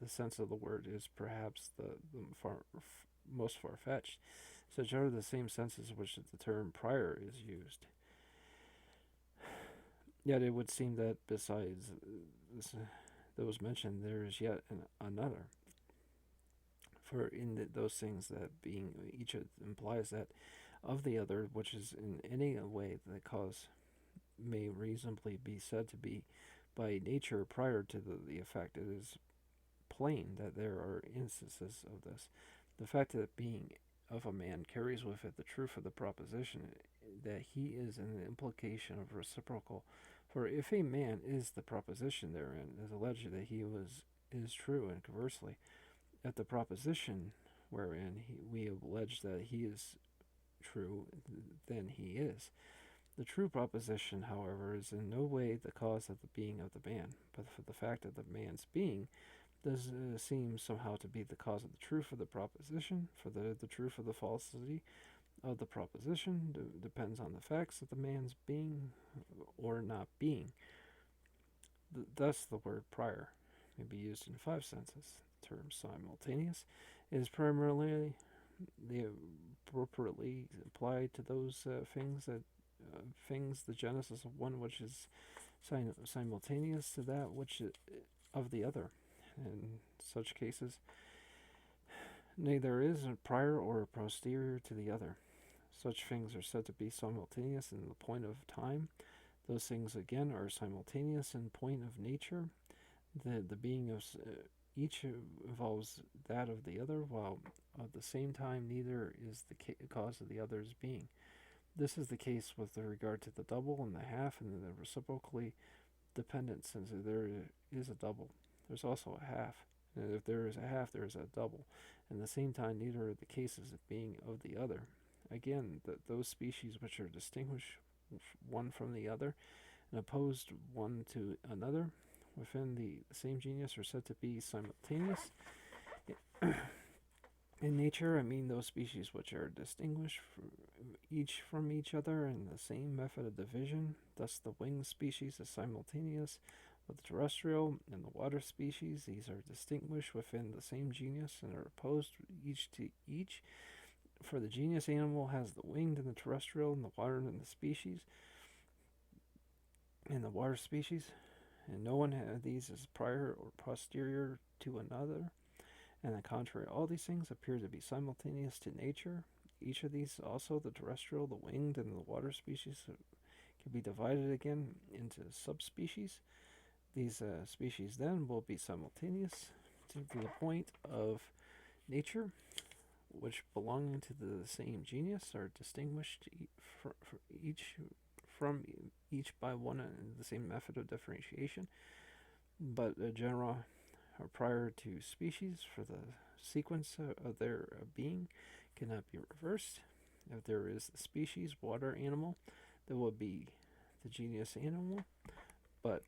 The sense of the word is perhaps the most far-fetched. Such are the same senses which the term prior is used. Yet it would seem that besides those mentioned, there is yet another. For in those things that being each implies that of the other, which is in any way the cause may reasonably be said to be by nature prior to the effect. It is plain that there are instances of this. The fact that being of a man carries with it the truth of the proposition that he is an implication of reciprocal. For if a man is the proposition therein, it is alleged that he is true, and conversely, if the proposition wherein we allege that he is true, then he is. The true proposition, however, is in no way the cause of the being of the man, but for the fact of the man's being does seem somehow to be the cause of the truth of the proposition, for the truth of the falsity of the proposition depends on the facts of the man's being or not being. Thus, the word prior may be used in five senses. The term simultaneous is primarily the appropriately applied to those things the genesis of one which is simultaneous to that which of the other. In such cases, neither is a prior or posterior to the other. Such things are said to be simultaneous in the point of time. Those things again are simultaneous in point of nature. The being of each involves that of the other, while at the same time neither is the cause of the other's being. This is the case with regard to the double and the half and the reciprocally dependent, since there is a double, there's also a half. And if there is a half, there is a double. And at the same time, neither are the cases of being of the other. Again, those species which are distinguished one from the other and opposed one to another within the same genus are said to be simultaneous. In nature, I mean those species which are distinguished from each other in the same method of division. Thus, the winged species is simultaneous with the terrestrial and the water species. These are distinguished within the same genus and are opposed each to each. For the genus animal has the winged and the terrestrial, and the water and the species, and the water species, and no one of these is prior or posterior to another. And the contrary, all these things appear to be simultaneous to nature. Each of these, also the terrestrial, the winged, and the water species, can be divided again into subspecies. These species then will be simultaneous to the point of nature, which belonging to the same genus are distinguished from each by one and the same method of differentiation, but genera are prior to species, for the sequence of their being cannot be reversed. If there is the species water animal, there will be the genus animal, but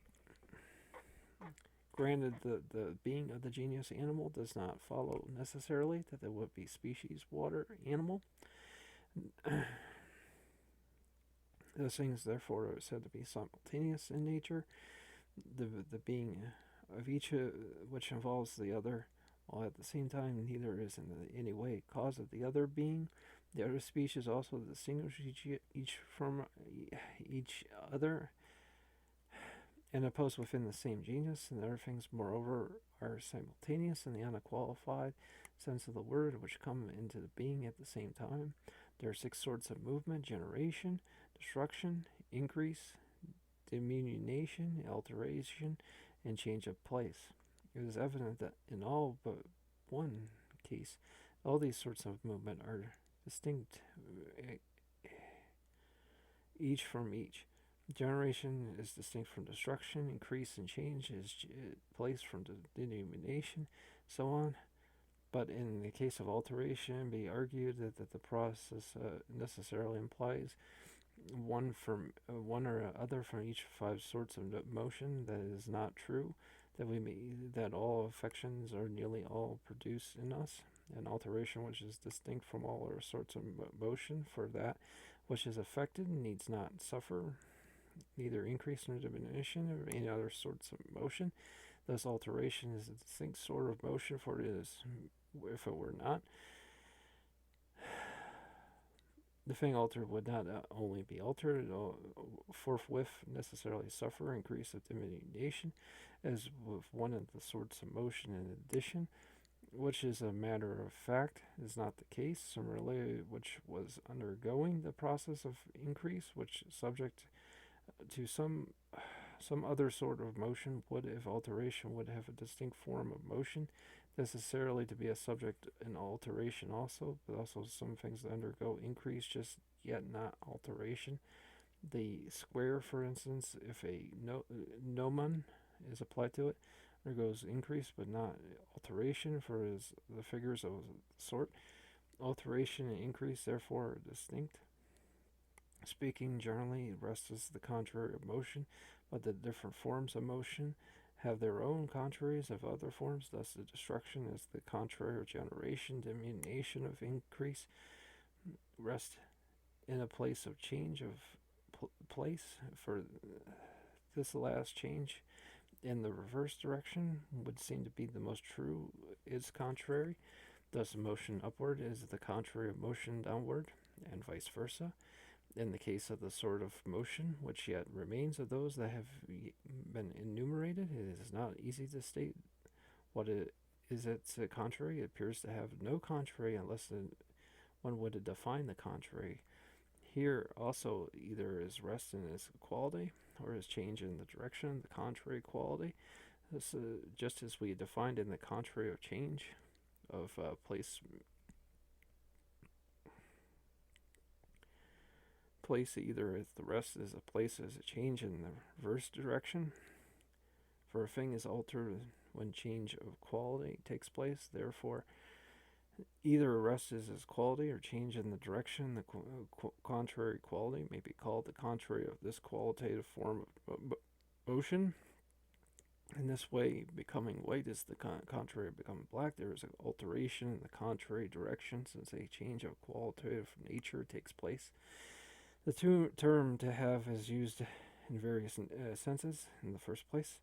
granted, the being of the genus animal does not follow necessarily that there would be species water animal. Those things, therefore, are said to be simultaneous in nature. The being of each which involves the other, while at the same time neither is in any way cause of the other being. The other species also distinguish each from each other and opposed within the same genus, and other things, moreover, are simultaneous in the unqualified sense of the word, which come into being at the same time. There are 6 sorts of movement: generation, destruction, increase, diminution, alteration, and change of place. It is evident that in all but one case, all these sorts of movement are distinct each from each. Generation is distinct from destruction, increase and change is place from diminution, so on. But in the case of alteration, be argued that the process necessarily implies one or other from each 5 sorts of motion. That is not true. That all affections are nearly all produced in us. An alteration which is distinct from all other sorts of motion, for that which is affected needs not suffer neither increase nor diminution of any other sorts of motion. Thus, alteration is a distinct sort of motion, for it is, if it were not, the thing altered would not only be altered, it will forthwith necessarily suffer increase of diminution, as with one of the sorts of motion in addition, which is a matter of fact, is not the case. Similarly, which was undergoing the process of increase, which subject to some other sort of motion would, if alteration would have a distinct form of motion, necessarily to be a subject in alteration also, but also some things that undergo increase just yet not alteration. The square, for instance, if a gnomon is applied to it, undergoes increase but not alteration, for the figures of sort. Alteration and increase therefore are distinct. Speaking generally, rest is the contrary of motion, but the different forms of motion have their own contraries of other forms. Thus, the destruction is the contrary of generation, diminution of increase, rest in a place of change of place. For this last change in the reverse direction would seem to be the most true, is contrary. Thus, motion upward is the contrary of motion downward, and vice versa. In the case of the sort of motion which yet remains of those that have been enumerated, it is not easy to state what it is its contrary. It appears to have no contrary unless one would define the contrary. Here also either is rest in its quality or is change in the direction, the contrary quality. This, just as we defined in the contrary of change of place either as the rest is a place as a change in the reverse direction. For a thing is altered when change of quality takes place. Therefore, either a rest is its quality or change in the direction. The contrary quality may be called the contrary of this qualitative form of motion. In this way, becoming white is the contrary of becoming black. There is an alteration in the contrary direction since a change of qualitative nature takes place. The term to have is used in various senses. In the first place,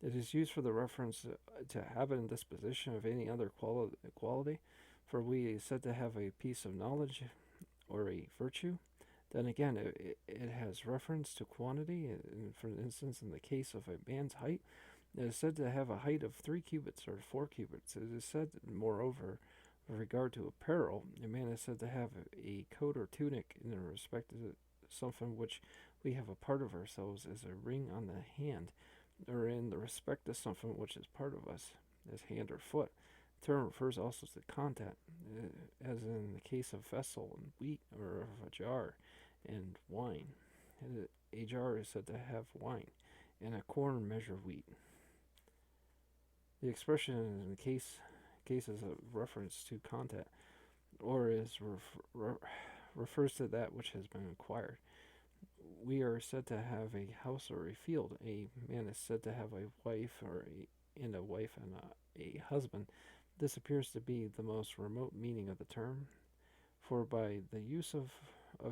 it is used for the reference to habit and disposition of any other quality, for we is said to have a piece of knowledge or a virtue. Then again, it has reference to quantity. For instance, in the case of a man's height, it is said to have a height of 3 cubits or 4 cubits. It is said, moreover, with regard to apparel, a man is said to have a coat or tunic in respect to something which we have a part of ourselves as a ring on the hand, or in the respect of something which is part of us, as hand or foot. The term refers also to content, as in the case of vessel and wheat, or of a jar and wine. A jar is said to have wine, and a corn measure wheat. The expression in the cases of reference to content, or refers to that which has been acquired. We are said to have a house or a field. A man is said to have a wife and a husband. This appears to be the most remote meaning of the term, for by the use of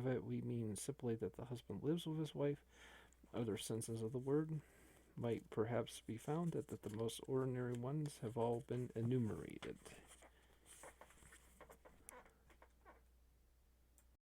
it we mean simply that the husband lives with his wife. Other senses of the word might perhaps be found that the most ordinary ones have all been enumerated.